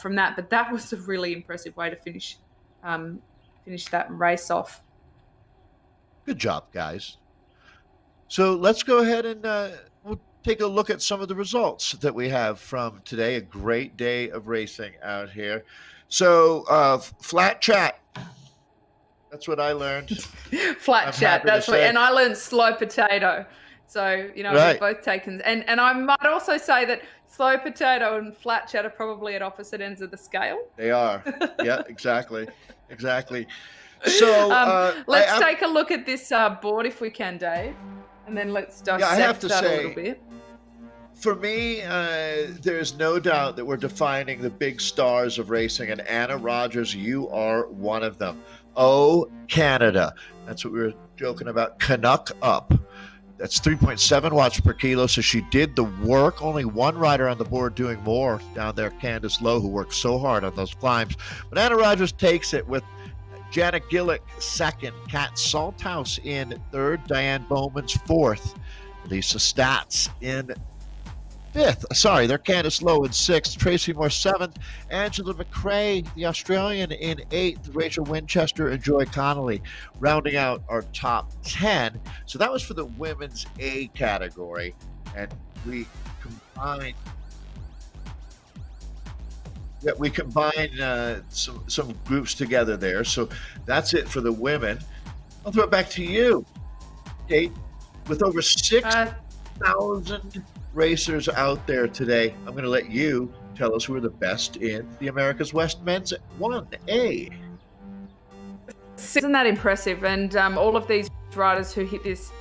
from that, but that was a really impressive way to finish that race off. Good job, guys. So let's go ahead and we'll take a look at some of the results that we have from today. A great day of racing out here. So flat chat. That's what I learned. Flat chat, that's what, and I learned slow potato. So, we've both taken, and I might also say that slow potato and flat chat are probably at opposite ends of the scale. They are. Yeah, exactly. So let's take a look at this board if we can, Dave, and then let's dissect that a little bit. For me, there's no doubt that we're defining the big stars of racing, and Anna Rogers, you are one of them. Oh, Canada. That's what we were joking about. Canuck up. That's 3.7 watts per kilo. So she did the work. Only one rider on the board doing more down there, Candace Lowe, who worked so hard on those climbs. But Anna Rogers takes it with Janet Gillick second, Kat Salthouse in third, Diane Bowman's fourth, Lisa Stats in fifth. Sorry, they're Candice Lowe in sixth, Tracy Moore seventh, Angela McRae, the Australian, in eighth, Rachel Winchester and Joy Connolly rounding out our top 10. So that was for the women's A category, and we combined some groups together there. So that's it for the women. I'll throw it back to you, Kate. With over 6,000 racers out there today, I'm going to let you tell us who are the best in the America's West Men's 1A. Isn't that impressive? And all of these riders who hit this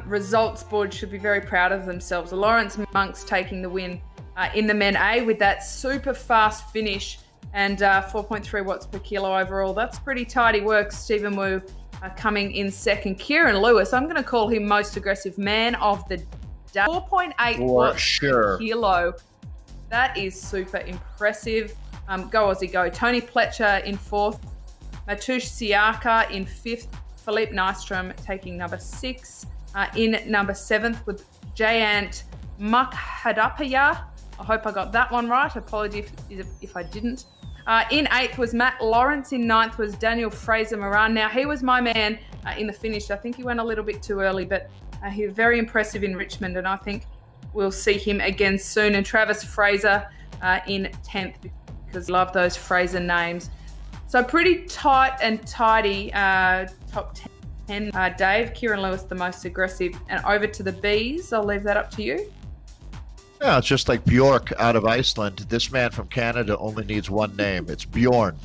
results board should be very proud of themselves. Lawrence Monk's taking the win in the Men A with that super fast finish and 4.3 watts per kilo overall. That's pretty tidy work. Stephen Wu coming in second. Kieran Lewis, I'm going to call him most aggressive man of the day. 4.8 watts per kilo. That is super impressive. Go Aussie go. Tony Pletcher in fourth. Matush Siaka in fifth. Philippe Nystrom taking number 6. In number 7th with Jayant Mukhadapaya. I hope I got that one right. Apologies if I didn't. In 8th was Matt Lawrence. In 9th was Daniel Fraser-Moran. Now, he was my man in the finish. I think he went a little bit too early, but he was very impressive in Richmond, and I think we'll see him again soon. And Travis Fraser in 10th, because I love those Fraser names. So pretty tight and tidy top 10. Dave, Kieran Lewis, the most aggressive. And over to the Bs. I'll leave that up to you. Yeah, it's just like Bjork out of Iceland. This man from Canada only needs one name. It's Bjorn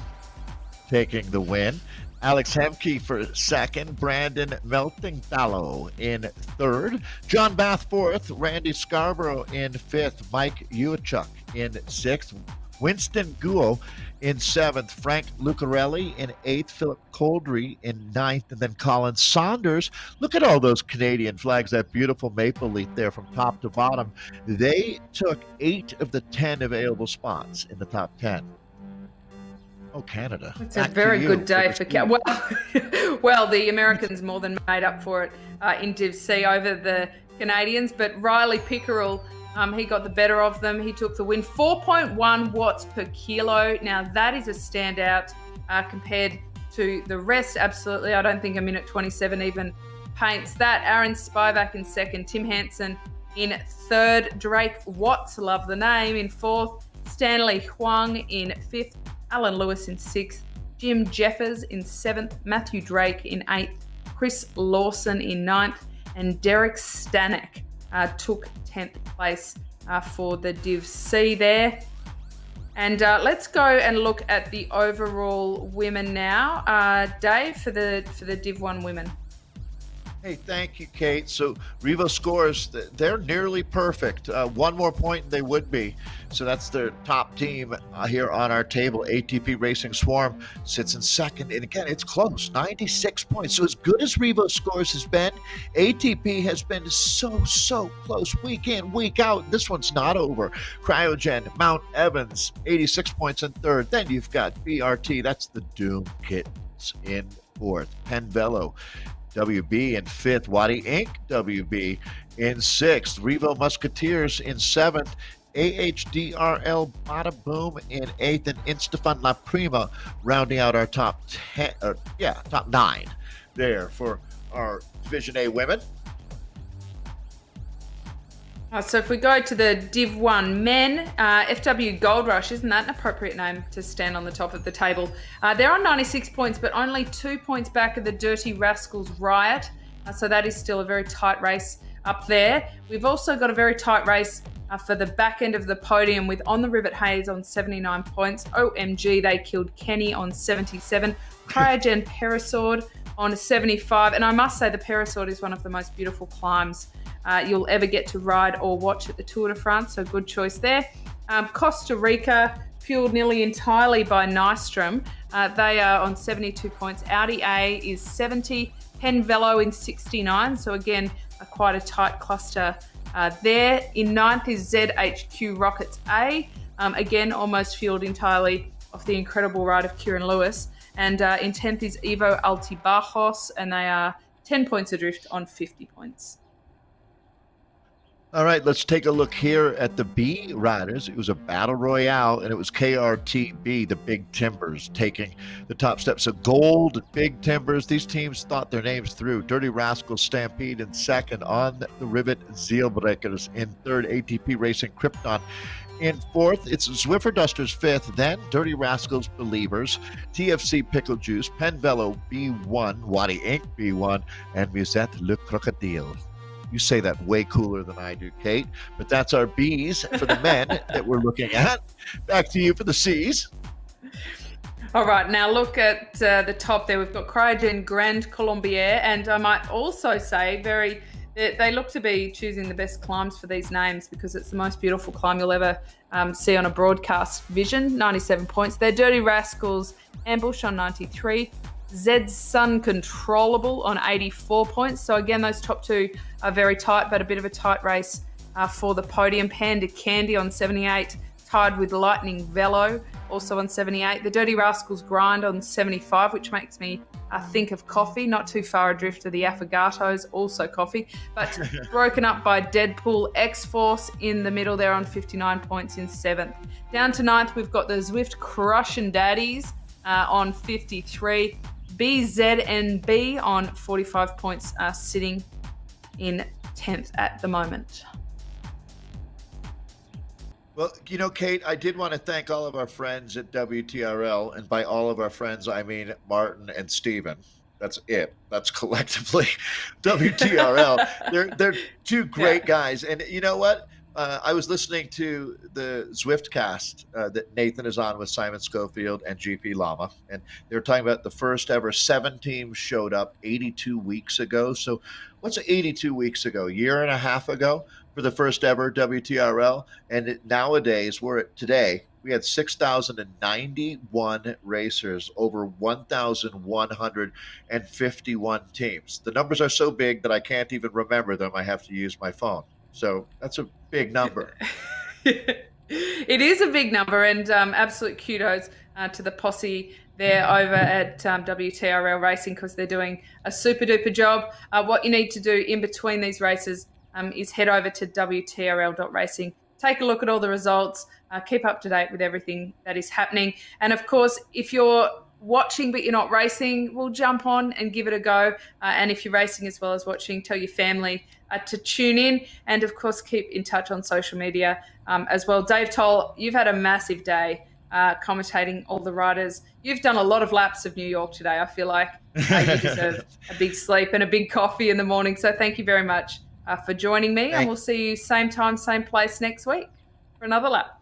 taking the win. Alex Hemke for second. Brandon Meltingthalo in third. John Bath fourth. Randy Scarborough in fifth. Mike Uachuk in sixth. Winston Guo in seventh. Frank Lucarelli in eighth. Philip Coldry in ninth. And then Colin Saunders. Look at all those Canadian flags, that beautiful maple leaf there from top to bottom. They took 8 of the 10 available spots in the top 10. Oh, Canada. It's a very good day for Canada. Well, the Americans more than made up for it in Div C over the Canadians. But Riley Pickerel, he got the better of them. He took the win. 4.1 watts per kilo. Now, that is a standout compared to the rest. Absolutely. I don't think a minute 27 even paints that. Aaron Spivak in second. Tim Hansen in third. Drake Watts, love the name, in fourth. Stanley Huang in fifth. Alan Lewis in sixth. Jim Jeffers in seventh. Matthew Drake in eighth. Chris Lawson in ninth. And Derek Stanek took 10th place for the Div C there. And let's go and look at the overall women now. Dave, for the Div 1 women. Hey, thank you, Kate. So Revo scores, they're nearly perfect. One more point and they would be. So that's their top team here on our table. ATP Racing Swarm sits in second. And again, it's close, 96 points. So as good as Revo scores has been, ATP has been so close week in, week out. This one's not over. Cryogen, Mount Evans, 86 points in third. Then you've got BRT, that's the Doom Kittens in fourth. Penn Velo, WB in fifth. Wadi Inc. WB in sixth. Revo Musketeers in seventh. AHDRL Bada Boom in eighth. And Instafun La Prima rounding out our top 9 there for our Division A women. So if we go to the Div 1 men, FW Gold Rush, isn't that an appropriate name to stand on the top of the table? They're on 96 points, but only 2 points back of the Dirty Rascals Riot. So that is still a very tight race up there. We've also got a very tight race for the back end of the podium with On the Rivet Hayes on 79 points. OMG, they killed Kenny on 77. Cryogen Perisword on 75. And I must say the Perisword is one of the most beautiful climbs you'll ever get to ride or watch at the Tour de France, so good choice there. Costa Rica, fueled nearly entirely by Nystrom. They are on 72 points. Audi A is 70, Penn Velo in 69, so again, quite a tight cluster there. In ninth is ZHQ Rockets A, again, almost fueled entirely off the incredible ride of Kieran Lewis. And in 10th is Evo Altibajos, and they are 10 points adrift on 50 points. All right, let's take a look here at the B riders. It was a battle royale, and it was KRTB, the Big Timbers, taking the top step. So Gold and Big Timbers, these teams thought their names through. Dirty Rascals Stampede in second, On the Rivet Zeelbreakers in third, ATP Racing Krypton in fourth. It's Zwifterdusters fifth, then Dirty Rascals Believers, TFC Pickle Juice, Penn Velo B1, Wadi Inc. B1, and Musette Le Crocodile. You say that way cooler than I do, Kate. But that's our B's for the men that we're looking at. Back to you for the C's. All right, now look at the top there. We've got Cryogen Grand Colombier, and I might also say they look to be choosing the best climbs for these names because it's the most beautiful climb you'll ever see on a broadcast vision. 97 points. They're Dirty Rascals Ambush on 93. Zed's Sun Controllable on 84 points. So again, those top two are very tight, but a bit of a tight race for the podium. Panda Candy on 78. tied with Lightning Velo, also on 78. The Dirty Rascals Grind on 75, which makes me think of coffee. Not too far adrift of the Affogatos, also coffee, but broken up by Deadpool X-Force in the middle there on 59 points in 7th. Down to 9th, we've got the Zwift Crushin' Daddies on 53. BZNB on 45 points, sitting in 10th at the moment. Well, Kate, I did want to thank all of our friends at WTRL, and by all of our friends, I mean Martin and Steven. That's it. That's collectively WTRL. They're two great guys. And you know what? I was listening to the Zwift cast that Nathan is on with Simon Schofield and GP Llama, and they were talking about the first ever 7 teams showed up 82 weeks ago. So what's 82 weeks ago? A year and a half ago for the first ever WTRL. And nowadays, today, we had 6,091 racers, over 1,151 teams. The numbers are so big that I can't even remember them. I have to use my phone. So that's a big number. It is a big number, and absolute kudos to the posse there over at WTRL Racing, because they're doing a super duper job. What you need to do in between these races is head over to WTRL.racing, take a look at all the results, keep up to date with everything that is happening. And of course, if you're watching but you're not racing, we'll jump on and give it a go. And if you're racing as well as watching, tell your family to tune in, and of course keep in touch on social media as well. Dave Towle, you've had a massive day commentating all the riders. You've done a lot of laps of New York today. I feel like you deserve a big sleep and a big coffee in the morning. So thank you very much for joining me, and we'll see you same time, same place next week for another lap.